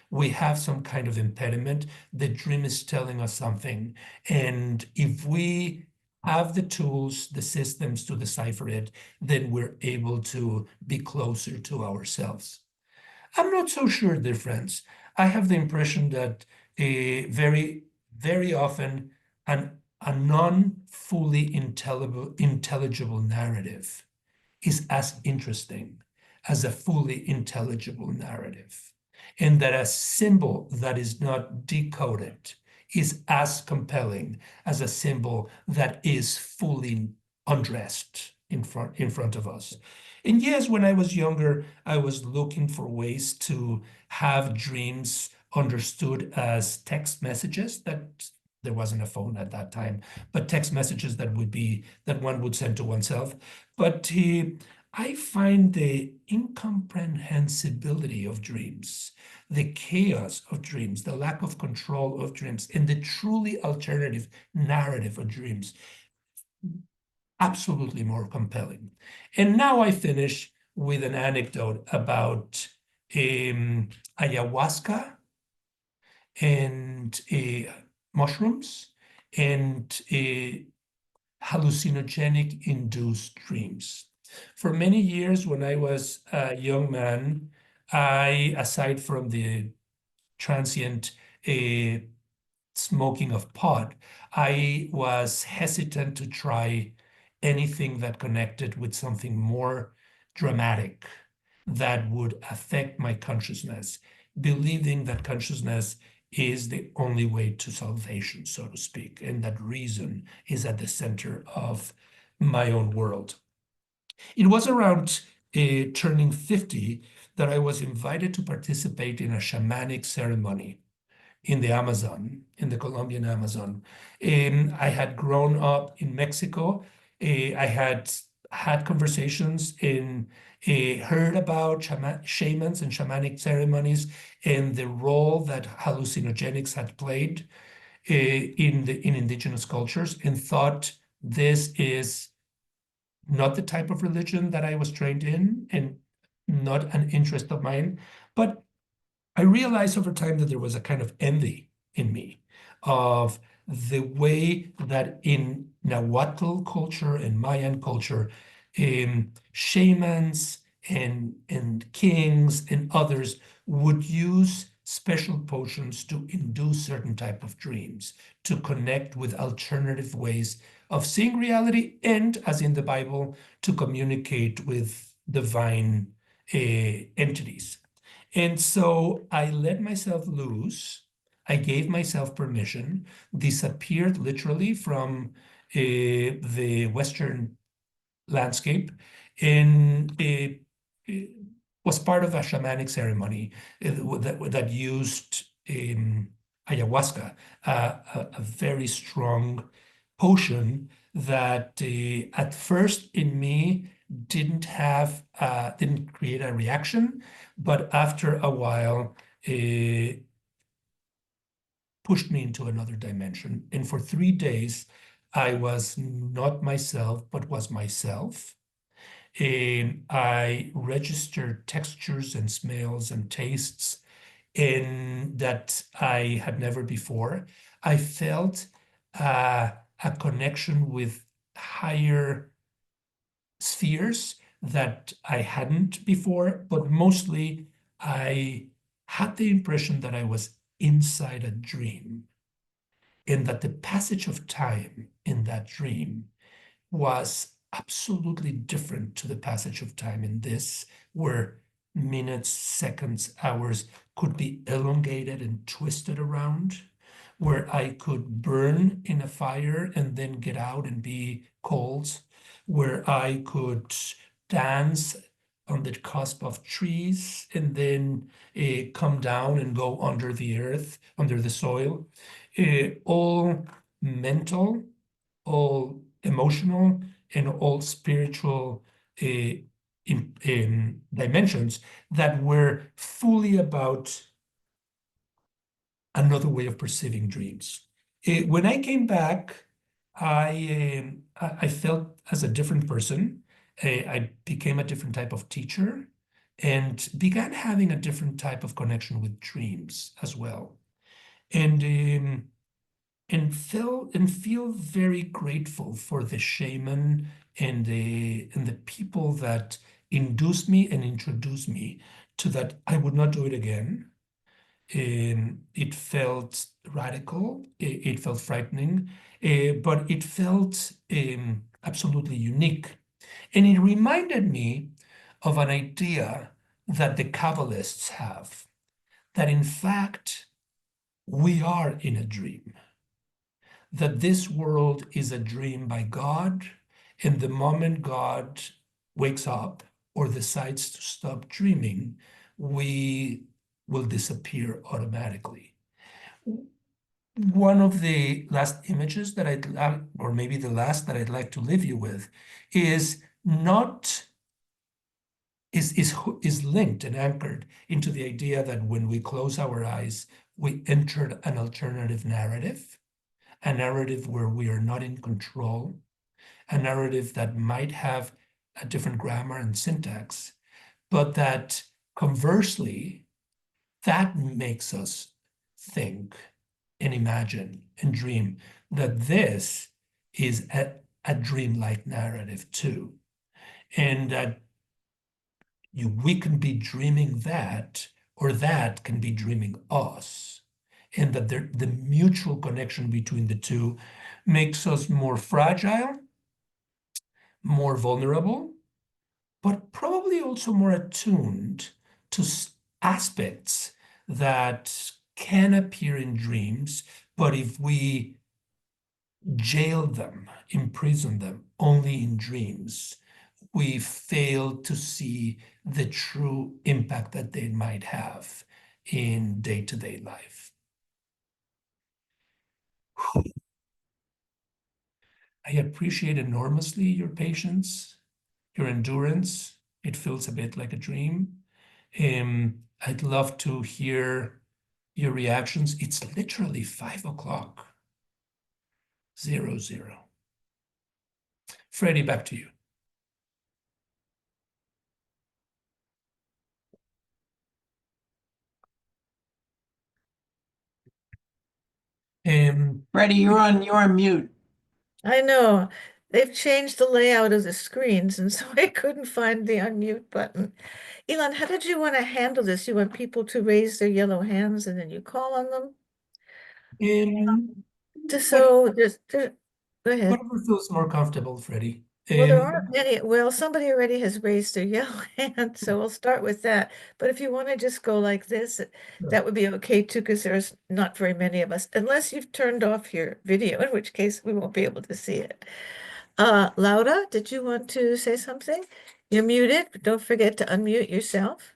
We have some kind of impediment. The dream is telling us something. And if we have the tools, the systems to decipher it, then we're able to be closer to ourselves. I'm not so sure, dear friends. I have the impression that very, very often a non-fully intelligible narrative is as interesting as a fully intelligible narrative, and that a symbol that is not decoded is as compelling as a symbol that is fully undressed in front of us. And yes, when I was younger, I was looking for ways to have dreams understood as text messages. That there wasn't a phone at that time, but text messages that one would send to oneself. But I find the incomprehensibility of dreams, the chaos of dreams, the lack of control of dreams, and the truly alternative narrative of dreams absolutely more compelling. And now I finish with an anecdote about ayahuasca and mushrooms and hallucinogenic induced dreams. For many years, when I was a young man, aside from the transient smoking of pot, I was hesitant to try anything that connected with something more dramatic that would affect my consciousness, believing that consciousness is the only way to salvation, so to speak, and that reason is at the center of my own world. It was around turning 50 that I was invited to participate in a shamanic ceremony in the Amazon, in the Colombian Amazon. I had grown up in Mexico. I had had conversations and heard about shamans and shamanic ceremonies and the role that hallucinogenics had played in indigenous cultures, and thought this is not the type of religion that I was trained in and not an interest of mine. But I realized over time that there was a kind of envy in me of the way that in Nahuatl culture and Mayan culture, shamans and kings and others would use special potions to induce certain type of dreams, to connect with alternative ways of seeing reality, and, as in the Bible, to communicate with divine entities. And so I let myself loose. I gave myself permission, disappeared literally from the Western landscape, and was part of a shamanic ceremony that used ayahuasca, a very strong potion that at first in me didn't create a reaction, but after a while pushed me into another dimension. And for 3 days, I was not myself, but was myself. And I registered textures and smells and tastes in that I had never before. I felt a connection with higher spheres that I hadn't before, but mostly I had the impression that I was inside a dream, and that the passage of time in that dream was absolutely different to the passage of time in this, where minutes, seconds, hours could be elongated and twisted around, where I could burn in a fire and then get out and be cold, where I could dance on the cusp of trees and then come down and go under the earth, under the soil, all mental, all emotional, and all spiritual dimensions that were fully about another way of perceiving dreams. When I came back, I felt as a different person. I became a different type of teacher and began having a different type of connection with dreams as well. And feel very grateful for the shaman and the people that induced me and introduced me to that. I would not do it again. It felt radical, it felt frightening, but it felt absolutely unique. And it reminded me of an idea that the Kabbalists have, that in fact, we are in a dream, that this world is a dream by God, and the moment God wakes up or decides to stop dreaming, we will disappear automatically. One of the last images that I'd like, or maybe the last that I'd like to leave you with, is linked and anchored into the idea that when we close our eyes, we entered an alternative narrative, a narrative where we are not in control, a narrative that might have a different grammar and syntax, but that conversely, that makes us think and imagine and dream that this is a dreamlike narrative too. And that we can be dreaming that, or that can be dreaming us. And that the mutual connection between the two makes us more fragile, more vulnerable, but probably also more attuned to aspects that can appear in dreams, but if we jail them, imprison them only in dreams, we fail to see the true impact that they might have in day-to-day life. I appreciate enormously your patience, your endurance. It feels a bit like a dream. I'd love to hear your reactions. It's literally 5 o'clock. 00. Freddie, back to you. Freddie, you're on mute. I know. They've changed the layout of the screens, and so I couldn't find the unmute button. Ilan, how did you want to handle this? You want people to raise their yellow hands and then you call on them? Go ahead. Whatever feels more comfortable, Freddie. Well, there aren't many. Well, somebody already has raised their yellow hand, so we'll start with that. But if you want to just go like this, that would be okay too, because there's not very many of us, unless you've turned off your video, in which case we won't be able to see it. Laura, did you want to say something? You're muted, but don't forget to unmute yourself.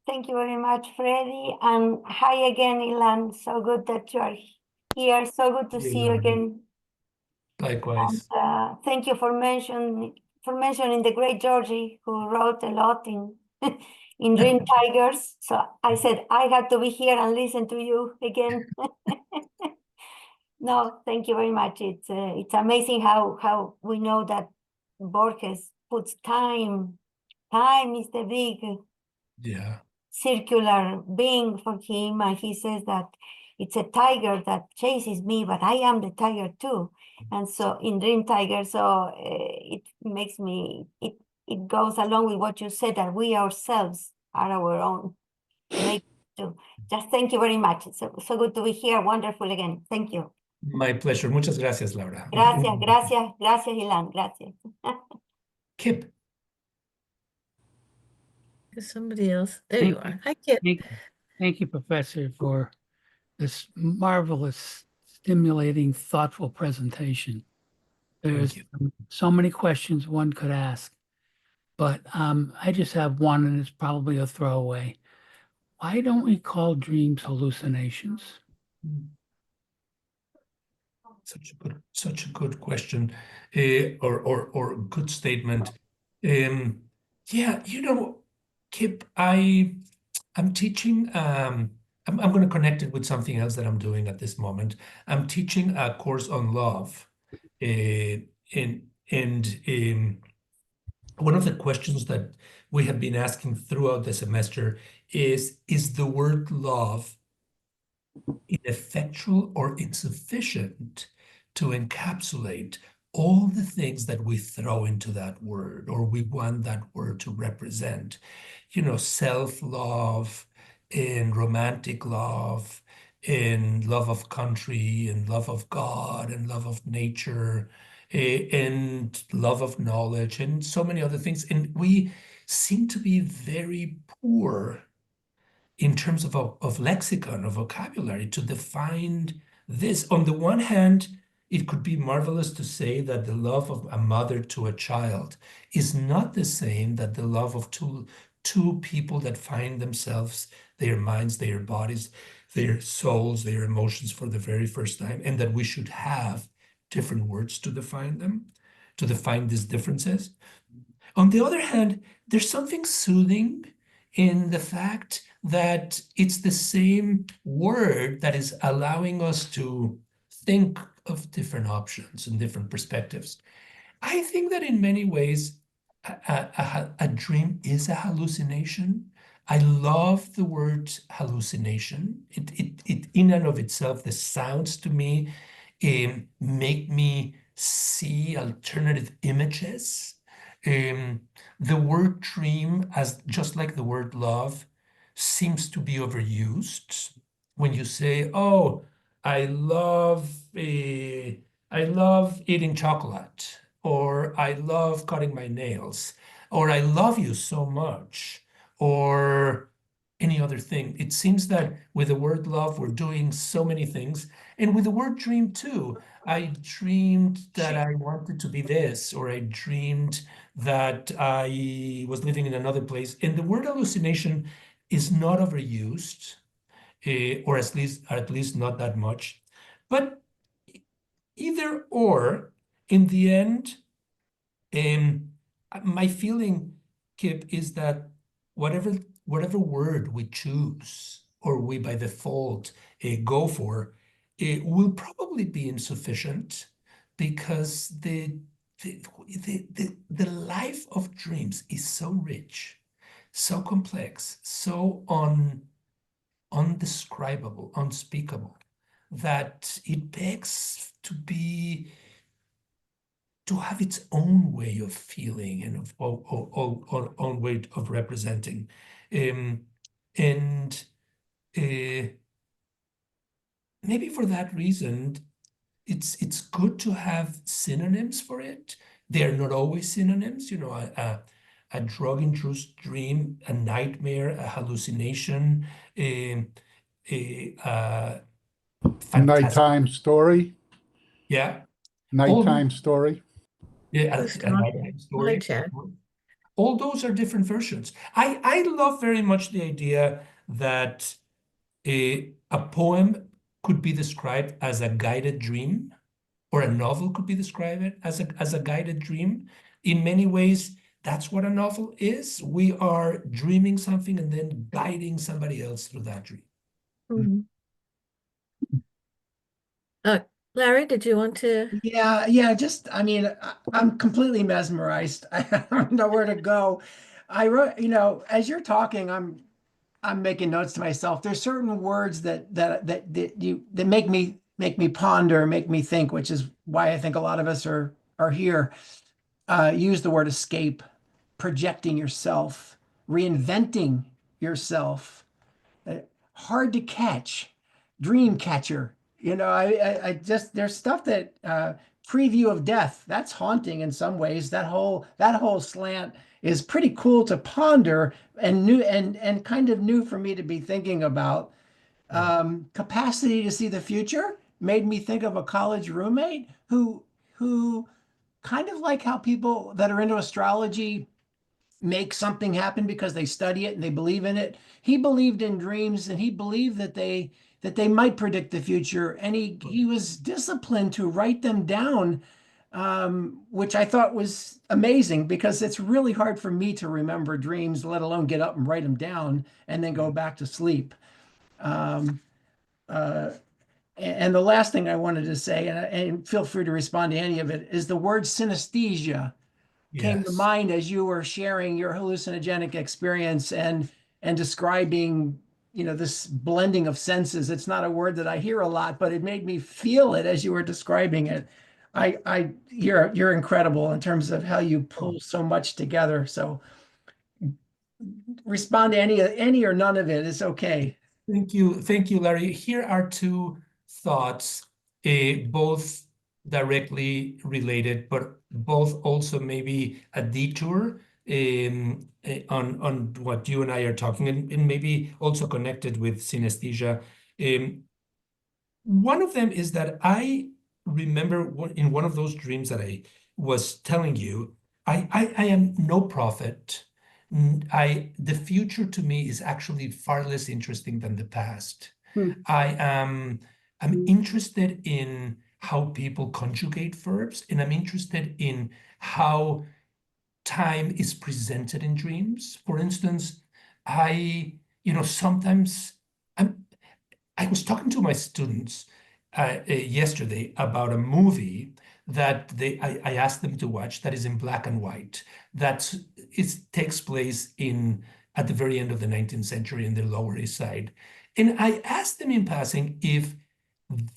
Thank you very much, Freddie. And hi again, Ilan. So good that you are here. So good to see you again. Likewise. And, thank you for mentioning the great Georgie, who wrote a lot in in Dream Tigers. So I said I had to be here and listen to you again. No, thank you very much. It's amazing how we know that Borges puts time. Time is the big Yeah. circular being for him, and he says that it's a tiger that chases me, but I am the tiger too. And so in Dream Tiger, so it makes me it goes along with what you said, that we ourselves are our own make too. Just thank you very much. It's so good to be here. Wonderful again. Thank you. My pleasure. Muchas gracias, Laura. Gracias, Ilan. Gracias. Kip. There's somebody else. There you are. Hi, Kit. Thank you, Professor, for this marvelous, stimulating, thoughtful presentation. There's so many questions one could ask, but I just have one, and it's probably a throwaway. Why don't we call dreams hallucinations? Such a good question, or good statement. Yeah, Kip, I'm teaching. I'm going to connect it with something else that I'm doing at this moment. I'm teaching a course on love, and one of the questions that we have been asking throughout the semester is the word love ineffectual or insufficient to encapsulate all the things that we throw into that word, or we want that word to represent? Self-love, and romantic love, and love of country, and love of God, and love of nature, and love of knowledge, and so many other things. And we seem to be very poor in terms of lexicon, of vocabulary, to define this. On the one hand, it could be marvelous to say that the love of a mother to a child is not the same that the love of two people that find themselves, their minds, their bodies, their souls, their emotions for the very first time, and that we should have different words to define them, to define these differences. On the other hand, there's something soothing in the fact that it's the same word that is allowing us to think of different options and different perspectives. I think that in many ways, a dream is a hallucination. I love the word hallucination. It in and of itself, the sounds to me make me see alternative images. The word dream, as just like the word love, seems to be overused. When you say, "Oh, I love eating chocolate," or "I love cutting my nails," or "I love you so much," or any other thing. It seems that with the word love, we're doing so many things. And with the word dream too, I dreamed that I wanted to be this, or I dreamed that I was living in another place. And the word hallucination is not overused, or at least not that much. But either or, in the end, my feeling, Kip, is that whatever word we choose, or we by default go for, it will probably be insufficient, because the life of dreams is so rich, so complex, so undescribable, unspeakable, that it begs to have its own way of feeling and of own way of representing. And maybe for that reason, it's good to have synonyms for it. They're not always synonyms, a drug-induced dream, a nightmare, a hallucination, a nighttime story. Yeah. Nighttime story. Yeah, Who's a nighttime talking? story. Hi, Chad. All those are different versions. I love very much the idea that a poem could be described as a guided dream, or a novel could be described as a guided dream. In many ways, That's what a novel is. We are dreaming something and then guiding somebody else through that dream. Mhm. Larry, did you want to? Yeah, just, I mean, I'm completely mesmerized. I don't know where to go. I wrote, as you're talking, I'm making notes to myself. There's certain words that make me ponder, make me think, which is why I think a lot of us are here. Use the word escape, projecting yourself, reinventing yourself, hard to catch, dream catcher. I just, there's stuff that preview of death, that's haunting in some ways. That whole slant is pretty cool to ponder and new and kind of new for me to be thinking about. Capacity to see the future made me think of a college roommate who kind of like how people that are into astrology make something happen because they study it and they believe in it. He believed in dreams and he believed that they might predict the future, and he was disciplined to write them down, which I thought was amazing because it's really hard for me to remember dreams, let alone get up and write them down and then go back to sleep. Um, uh, and the last thing I wanted to say, and feel free to respond to any of it, is the word synesthesia came to Yes. mind as you were sharing your hallucinogenic experience and describing, this blending of senses. It's not a word that I hear a lot, but it made me feel it as you were describing it. You're incredible in terms of how you pull so much together. So respond to any or none of it. It's okay. Thank you, Larry. Here are two thoughts, both directly related, but both also maybe a detour on what you and I are talking, and maybe also connected with synesthesia. One of them is that I remember in one of those dreams that I was telling you, I am no prophet. The future to me is actually far less interesting than the past. I'm interested in how people conjugate verbs, and I'm interested in how time is presented in dreams. For instance, sometimes I was talking to my students yesterday about a movie that I asked them to watch that is in black and white. It takes place at the very end of the 19th century in the Lower East Side. And I asked them in passing if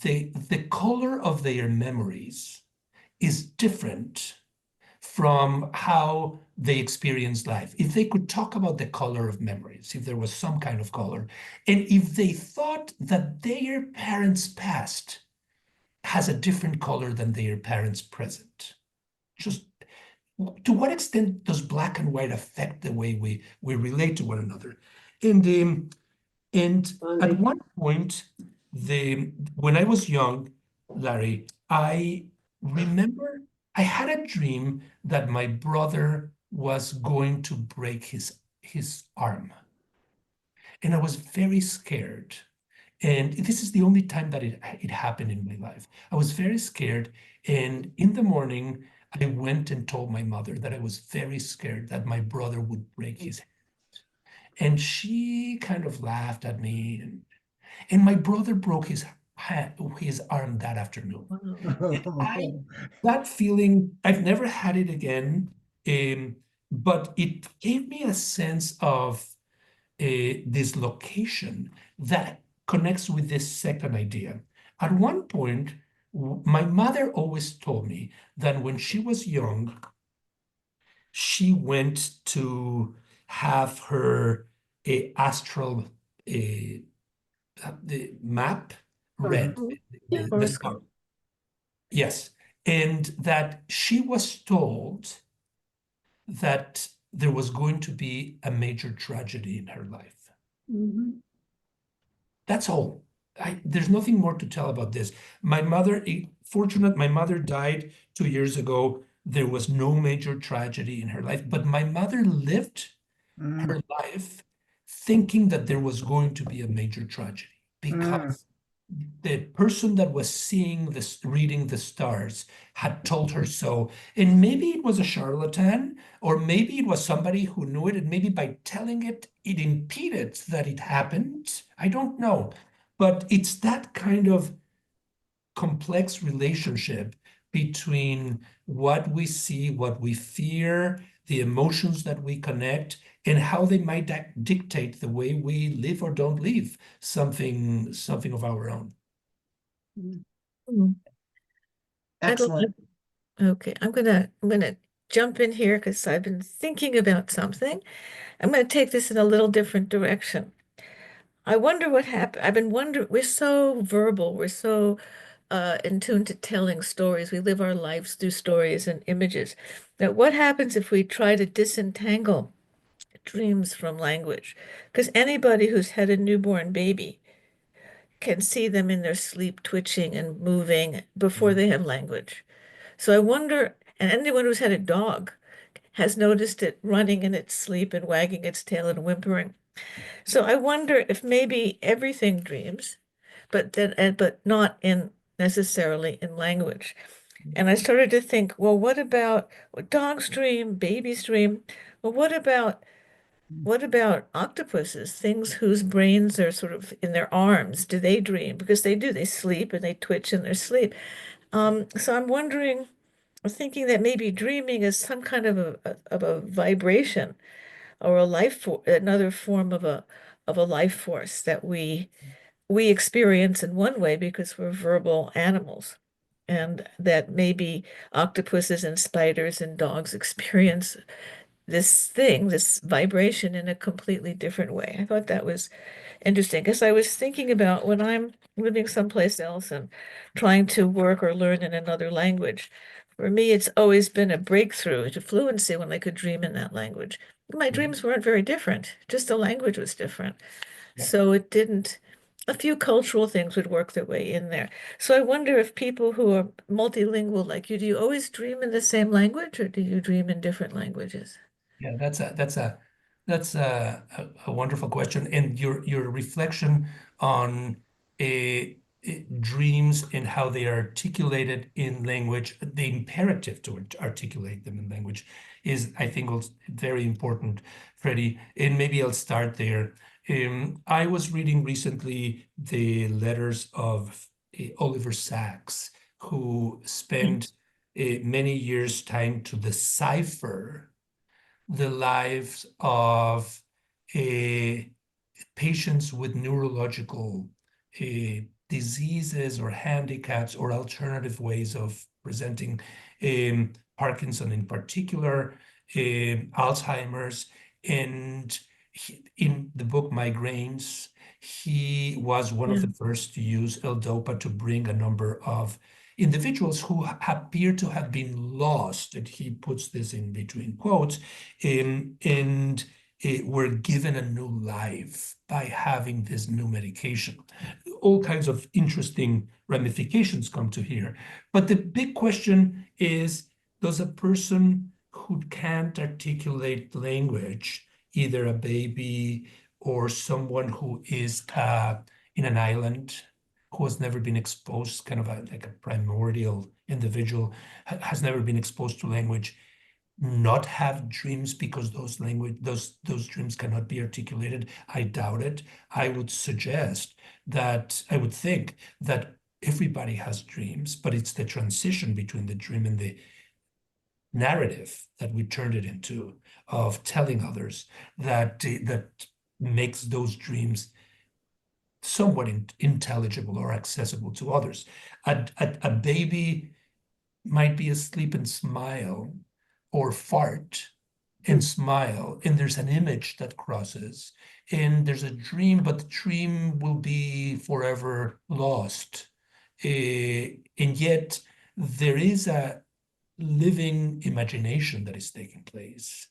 the color of their memories is different from how they experience life. If they could talk about the color of memories, if there was some kind of color, and if they thought that their parents' past has a different color than their parents' present. Just to what extent does black and white affect the way we relate to one another? And at one point, when I was young, Larry, I remember I had a dream that my brother was going to break his arm. And I was very scared. And this is the only time that it happened in my life. I was very scared. And in the morning, I went and told my mother that I was very scared that my brother would break his hand. And she kind of laughed at me. And my brother broke his arm that afternoon. Wow. That feeling, I've never had it again, but it gave me a sense of dislocation that connects with this second idea. At one point, my mother always told me that when she was young, she went to have her astral the map read. Yeah, horoscope. Yes, and that she was told that there was going to be a major tragedy in her life. That's all. There's nothing more to tell about this. My mother died 2 years ago. There was no major tragedy in her life, but my mother lived her life thinking that there was going to be a major tragedy because the person that was seeing this, reading the stars, had told her so. And maybe it was a charlatan, or maybe it was somebody who knew it, and maybe by telling it, it impeded that it happened. I don't know. But it's that kind of complex relationship between what we see, what we fear, the emotions that we connect, and how they might dictate the way we live or don't live something of our own. Mm. Excellent. Okay, I'm gonna jump in here because I've been thinking about something. I'm gonna take this in a little different direction. I wonder what happened. I've been wondering, we're so verbal, we're so in tune to telling stories. We live our lives through stories and images. Now, what happens if we try to disentangle dreams from language? Because anybody who's had a newborn baby can see them in their sleep twitching and moving before they have language. So I wonder, and anyone who's had a dog has noticed it running in its sleep and wagging its tail and whimpering. So I wonder if maybe everything dreams, but not in necessarily in language. And I started to think, well, what about dogs dream, babies dream? Well, what about octopuses, things whose brains are sort of in their arms? Do they dream? Because they do, they sleep and they twitch in their sleep. So I'm wondering, thinking that maybe dreaming is some kind of a vibration or a another form of a life force that we experience in one way because we're verbal animals, and that maybe octopuses and spiders and dogs experience this vibration in a completely different way. I thought that was interesting because I was thinking about when I'm living someplace else and trying to work or learn in another language. For me, it's always been a breakthrough to fluency when I could dream in that language. My dreams weren't very different, just the language was different. Yeah. So it didn't, a few cultural things would work their way in there. So I wonder if people who are multilingual like you, do you always dream in the same language or do you dream in different languages? Yeah, that's a wonderful question, and your reflection on dreams and how they are articulated in language, the imperative to articulate them in language is, I think, also very important, Freddie. And maybe I'll start there. I was reading recently the letters of Oliver Sacks, who spent many years trying to decipher the lives of patients with neurological diseases or handicaps or alternative ways of presenting Parkinson in particular, Alzheimer's. And in the book Migraines, he was one of the first to use L-DOPA to bring a number of individuals who appear to have been lost, and he puts this in between quotes, and were given a new life by having this new medication. All kinds of interesting ramifications come to here. But the big question is, does a person who can't articulate language, either a baby or someone who is in an island, who has never been exposed, kind of like a primordial individual, has never been exposed to language, not have dreams because those dreams cannot be articulated? I doubt it. I would think that everybody has dreams, but it's the transition between the dream and the narrative that we turned it into, of telling others, that makes those dreams somewhat intelligible or accessible to others. A baby might be asleep and smile, or fart and smile, and there's an image that crosses, and there's a dream, but the dream will be forever lost. And yet there is a living imagination that is taking place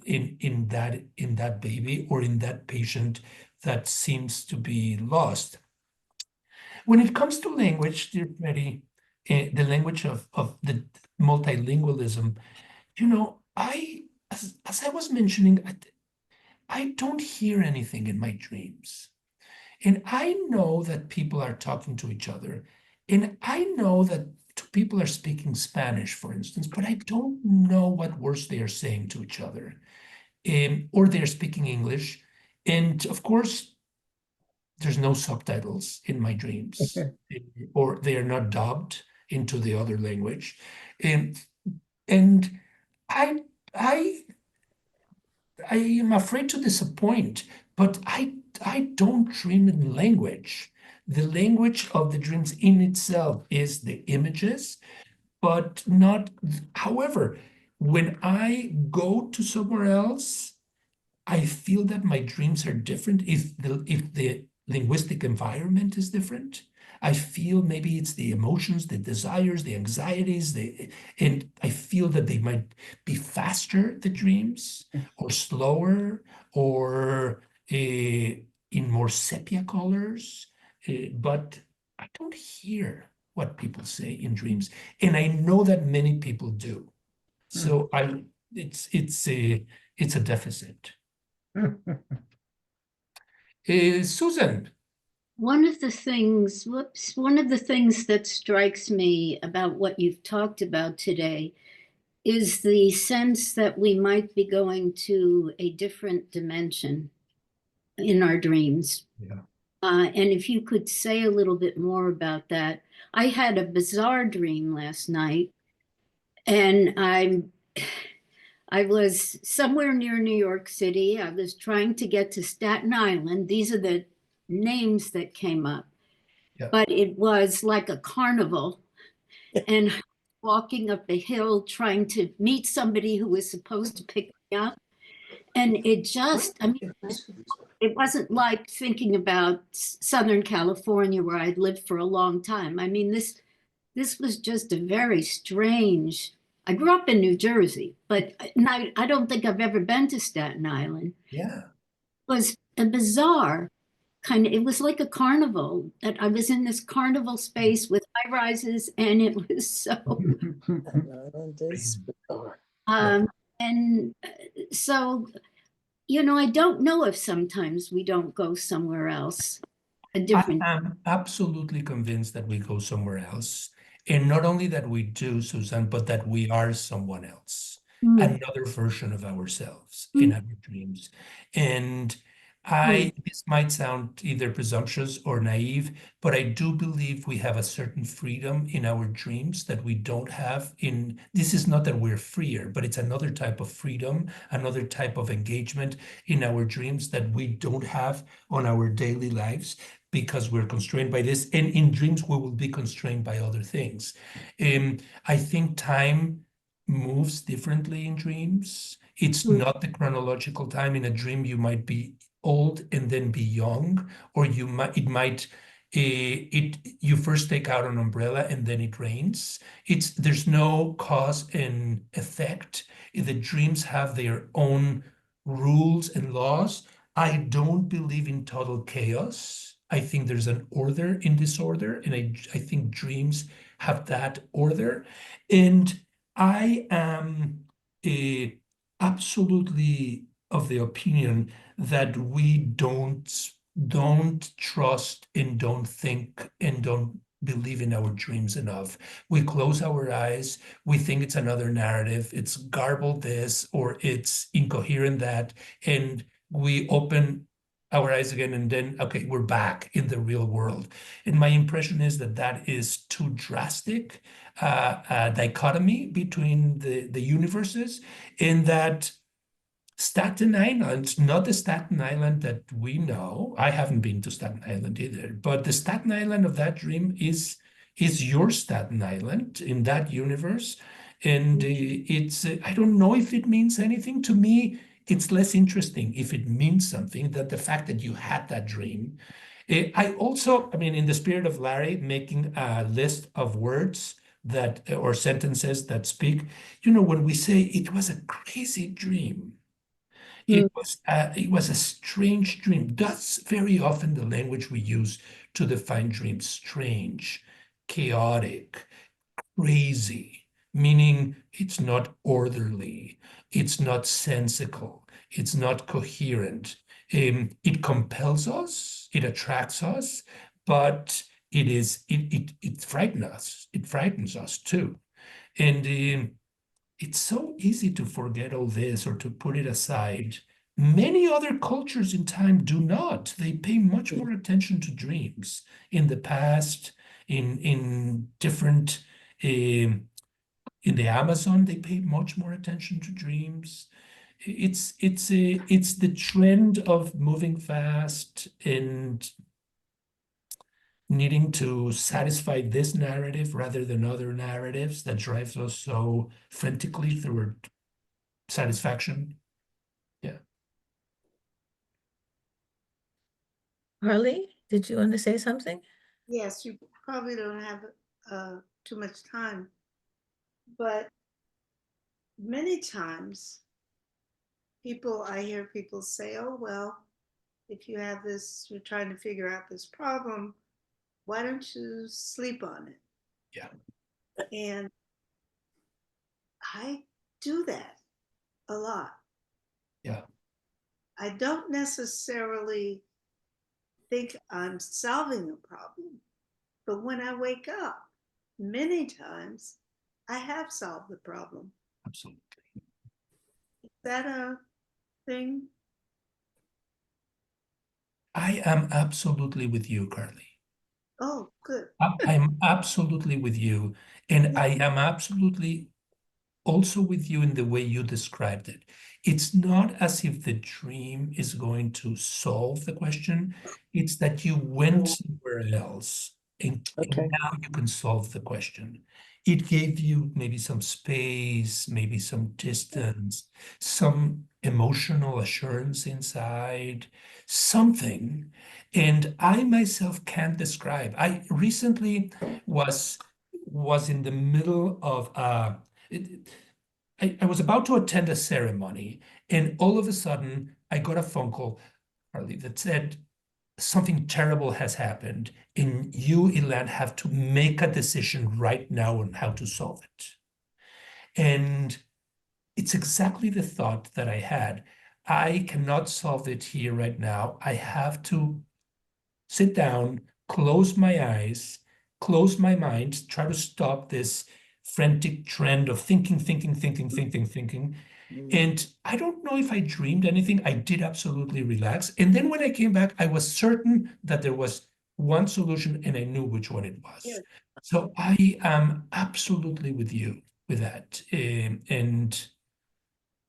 in that baby or in that patient that seems to be lost. When it comes to language, dear Freddie, the language of the multilingualism, as I was mentioning, I don't hear anything in my dreams. And I know that people are talking to each other. And I know that people are speaking Spanish, for instance, but I don't know what words they are saying to each other. Or they're speaking English. And of course, there's no subtitles in my dreams, or they are not dubbed into the other language. And I am afraid to disappoint, but I don't dream in language. The language of the dreams in itself is the images, but not. However, when I go to somewhere else, I feel that my dreams are different if the linguistic environment is different. I feel maybe it's the emotions, the desires, the anxieties, and I feel that they might be faster, the dreams, or slower, or in more sepia colors. But I don't hear what people say in dreams, and I know that many people do. So it's a deficit. Susan. One of the things that strikes me about what you've talked about today is the sense that we might be going to a different dimension in our dreams. Yeah. And if you could say a little bit more about that. I had a bizarre dream last night, and I was somewhere near New York City. I was trying to get to Staten Island. These are the names that came up. Yeah. But it was like a carnival, and walking up a hill trying to meet somebody who was supposed to pick me up. And it just, I mean, it wasn't like thinking about Southern California where I'd lived for a long time. I mean, this was just a very strange. I grew up in New Jersey, but I don't think I've ever been to Staten Island. Yeah. It was a bizarre kind of, it was like a carnival, that I was in this carnival space with high rises, and it was so and so, I don't know if sometimes we don't go somewhere else, a different. I'm absolutely convinced that we go somewhere else. And not only that we do, Susan, but that we are someone else, another version of ourselves in our dreams. And this might sound either presumptuous or naive, but I do believe we have a certain freedom in our dreams that we don't have in, this is not that we're freer, but it's another type of freedom, another type of engagement in our dreams that we don't have on our daily lives, because we're constrained by this. And in dreams, we will be constrained by other things. I think time moves differently in dreams. It's not the chronological time. In a dream, you might be old and then be young, or you first take out an umbrella and then it rains. There's no cause and effect. The dreams have their own rules and laws. I don't believe in total chaos. I think there's an order in disorder, and I think dreams have that order. And I am absolutely of the opinion that we don't trust and don't think and don't believe in our dreams enough. We close our eyes, we think it's another narrative, it's garbled this, or it's incoherent that, and we open our eyes again, and then, okay, we're back in the real world. And my impression is that that is too drastic a dichotomy between the universes, in that Staten Island, not the Staten Island that we know. I haven't been to Staten Island either, but the Staten Island of that dream is your Staten Island in that universe. And it's, I don't know if it means anything to me. It's less interesting if it means something than the fact that you had that dream. I mean, in the spirit of Larry, making a list of words that, or sentences that speak, when we say it was a crazy dream, it was a strange dream. That's very often the language we use to define dreams: strange, chaotic, crazy, meaning it's not orderly, it's not sensical, it's not coherent. It compels us, it attracts us, but it frightens us. It frightens us too. And it's so easy to forget all this or to put it aside. Many other cultures in time do not. They pay much more attention to dreams in the past, in different, in the Amazon, they pay much more attention to dreams. It's the trend of moving fast and needing to satisfy this narrative rather than other narratives that drives us so frantically toward satisfaction. Yeah. Harley, did you want to say something? Yes, you probably don't have too much time, but many times I hear people say, oh, well, if you have this, you're trying to figure out this problem, why don't you sleep on it? Yeah. And I do that a lot. Yeah. I don't necessarily think I'm solving the problem, but when I wake up, many times I have solved the problem. Absolutely. Is that a thing? I am absolutely with you, Carly. Oh, good. I'm absolutely with you. And I am absolutely also with you in the way you described it. It's not as if the dream is going to solve the question. It's that you went somewhere else and now you can solve the question. It gave you maybe some space, maybe some distance, some emotional assurance inside, something. And I myself can't describe. I recently was in the middle of I was about to attend a ceremony, and all of a sudden I got a phone call, Harley, that said something terrible has happened, and you, Ilan, have to make a decision right now on how to solve it. And it's exactly the thought that I had. I cannot solve it here right now. I have to sit down, close my eyes, close my mind, try to stop this frantic trend of thinking. And I don't know if I dreamed anything. I did absolutely relax. And then when I came back, I was certain that there was one solution and I knew which one it was. Yeah. So I am absolutely with you with that. And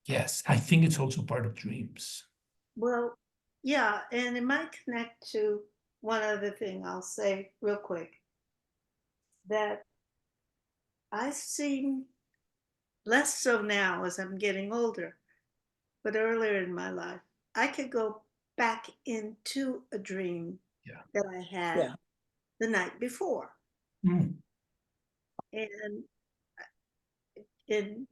yes, I think it's also part of dreams. Well, yeah, and it might connect to one other thing I'll say real quick, that I seem less so now as I'm getting older, but earlier in my life, I could go back into a dream that I had the night before. Mm. And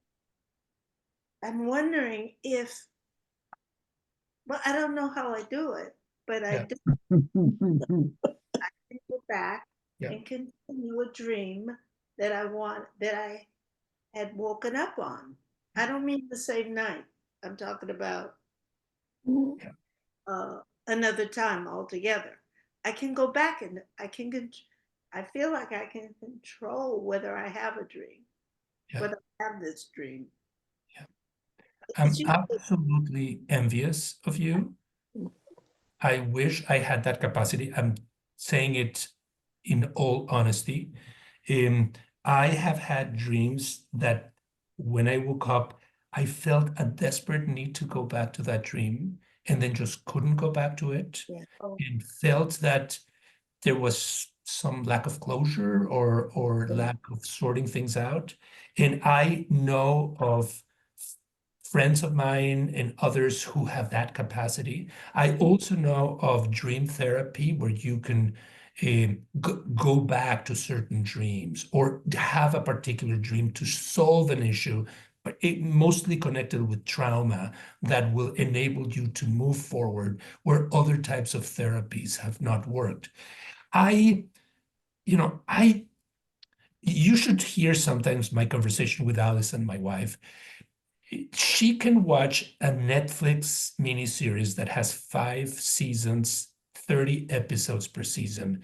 I'm wondering if, well, I don't know how I do it, but I do. I can go back and continue a dream that I had woken up on. I don't mean the same night. I'm talking about another time altogether. I can go back and I feel like I can control whether I have a dream, whether I have this dream. I'm absolutely envious of you. I wish I had that capacity. I'm saying it in all honesty. I have had dreams that when I woke up, I felt a desperate need to go back to that dream and then just couldn't go back to it. And felt that there was some lack of closure or lack of sorting things out. And I know of friends of mine and others who have that capacity. I also know of dream therapy where you can go back to certain dreams or have a particular dream to solve an issue, but it mostly connected with trauma that will enable you to move forward where other types of therapies have not worked. You should hear sometimes my conversation with Alice and my wife. she can watch a Netflix miniseries that has 5 seasons, 30 episodes per season,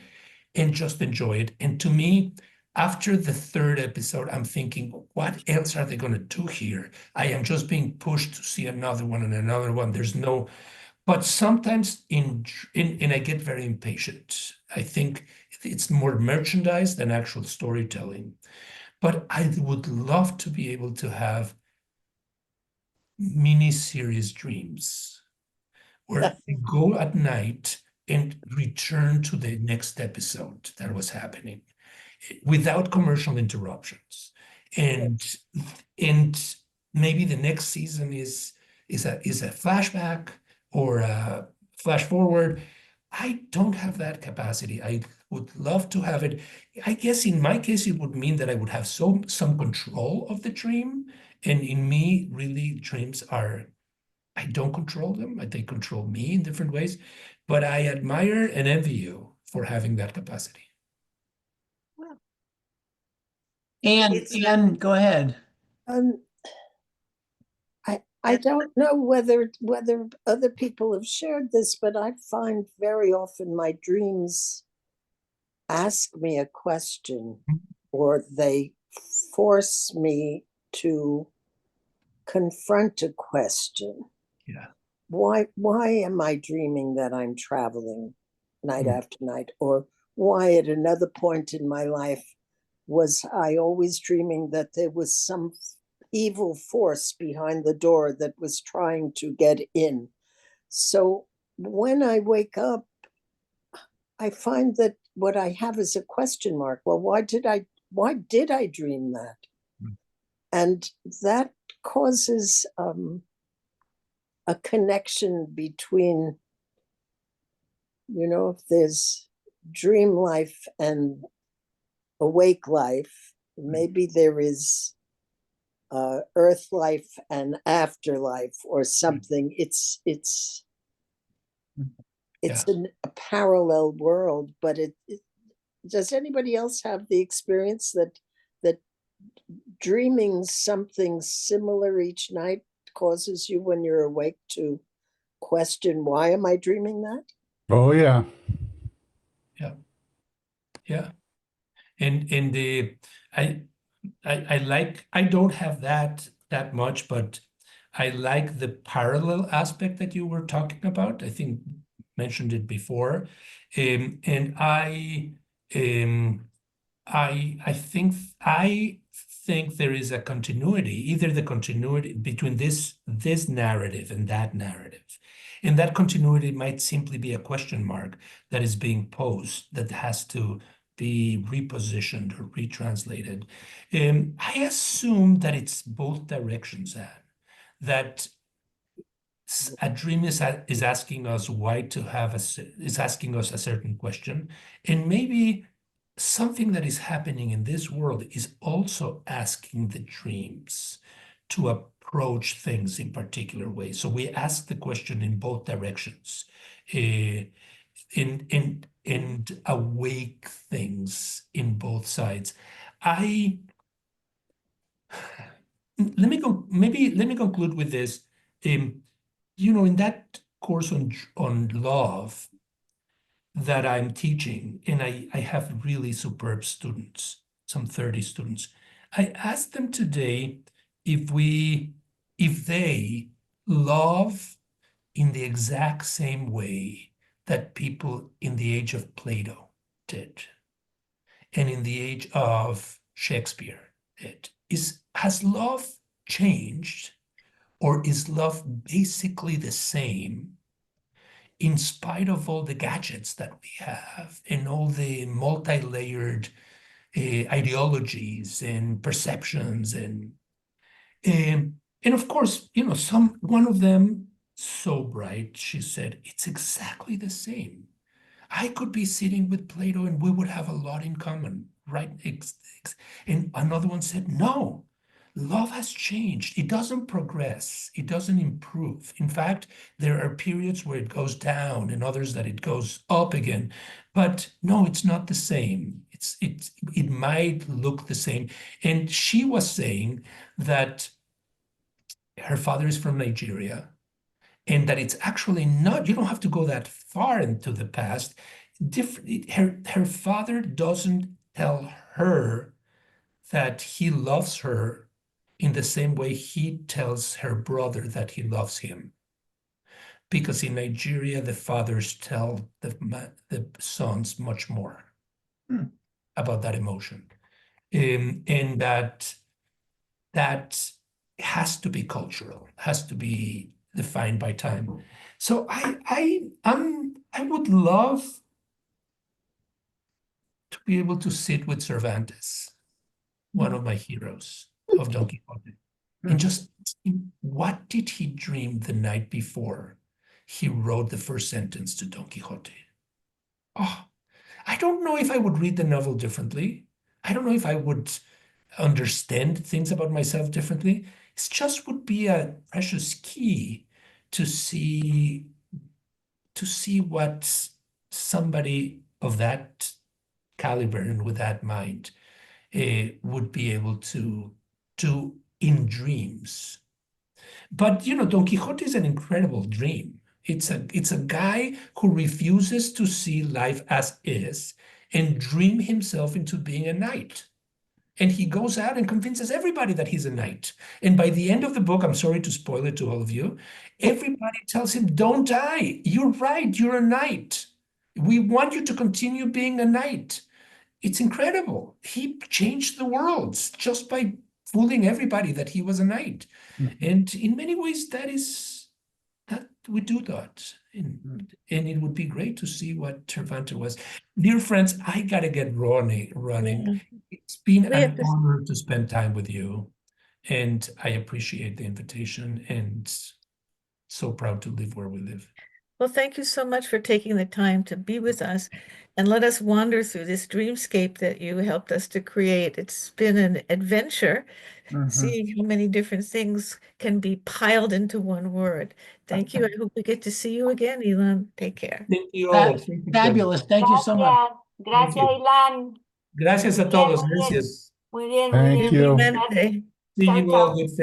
and just enjoy it. And to me, after the 3rd episode, I'm thinking, what else are they going to do here? I am just being pushed to see another one and another one. There's no, but sometimes and I get very impatient. I think it's more merchandise than actual storytelling. But I would love to be able to have mini-series dreams where I go at night and return to the next episode that was happening without commercial interruptions. And maybe the next season is a flashback or a flash forward. I don't have that capacity. I would love to have it. I guess in my case, it would mean that I would have some control of the dream. And in me, really, dreams are, I don't control them. They control me in different ways. But I admire and envy you for having that capacity. And go ahead. I don't know whether other people have shared this, but I find very often my dreams ask me a question, or they force me to confront a question. Yeah. Why am I dreaming that I'm traveling night after night? Or why at another point in my life was I always dreaming that there was some evil force behind the door that was trying to get in? So when I wake up, I find that what I have is a question mark. Well, why did I dream that? And that causes a connection between, if there's dream life and awake life, maybe there is earth life and afterlife or something. It's a parallel world, but does anybody else have the experience that dreaming something similar each night causes you, when you're awake, to question, why am I dreaming that? Oh, yeah. Yeah. And I like, I don't have that much, but I like the parallel aspect that you were talking about. I think mentioned it before. And I think there is a continuity, either the continuity between this narrative and that narrative. And that continuity might simply be a question mark that is being posed, that has to be repositioned or retranslated. I assume that it's both directions, Anne, that a dream is asking us why to have is asking us a certain question, and maybe something that is happening in this world is also asking the dreams to approach things in particular ways. So we ask the question in both directions, and awake things in both sides. Let me conclude with this. In that course on love that I'm teaching, and I have really superb students, some 30 students, I asked them today if they love in the exact same way that people in the age of Plato did, and in the age of Shakespeare did. Has love changed, or is love basically the same in spite of all the gadgets that we have and all the multi-layered ideologies and perceptions, and of course, one of them, so bright, she said, it's exactly the same. I could be sitting with Plato and we would have a lot in common, right? And another one said, no, love has changed. It doesn't progress. It doesn't improve. In fact, there are periods where it goes down and others that it goes up again. But no, it's not the same. It might look the same. And she was saying that her father is from Nigeria, and that it's actually not, you don't have to go that far into the past. Her father doesn't tell her that he loves her in the same way he tells her brother that he loves him. Because in Nigeria, the fathers tell the sons much more about that emotion. And that has to be cultural, has to be defined by time. So I would love to be able to sit with Cervantes, one of my heroes of Don Quixote, and just what did he dream the night before he wrote the first sentence to Don Quixote? Oh, I don't know if I would read the novel differently. I don't know if I would understand things about myself differently. It just would be a precious key to see what somebody of that caliber and with that mind would be able to do in dreams. But Don Quixote is an incredible dream. It's a guy who refuses to see life as is and dream himself into being a knight. And he goes out and convinces everybody that he's a knight. And by the end of the book, I'm sorry to spoil it to all of you, everybody tells him, don't die. You're right. You're a knight. We want you to continue being a knight. It's incredible. He changed the world just by fooling everybody that he was a knight. And in many ways, that we do that. And it would be great to see what Cervantes was. Dear friends, I got to get running. Yeah. It's been an honor to spend time with you. And I appreciate the invitation and so proud to live where we live. Well, thank you so much for taking the time to be with us and let us wander through this dreamscape that you helped us to create. It's been an adventure, seeing how many different things can be piled into one word. Thank you. I hope we get to see you again, Ilan. Take care. Thank you all. Thank you, Fabulous. Thank you so much. Gracias, you. Ilan. Gracias a todos. Gracias. Muy bien, muy Thank bien. you. Happy Wednesday. See Chao, you all, chao. good friends.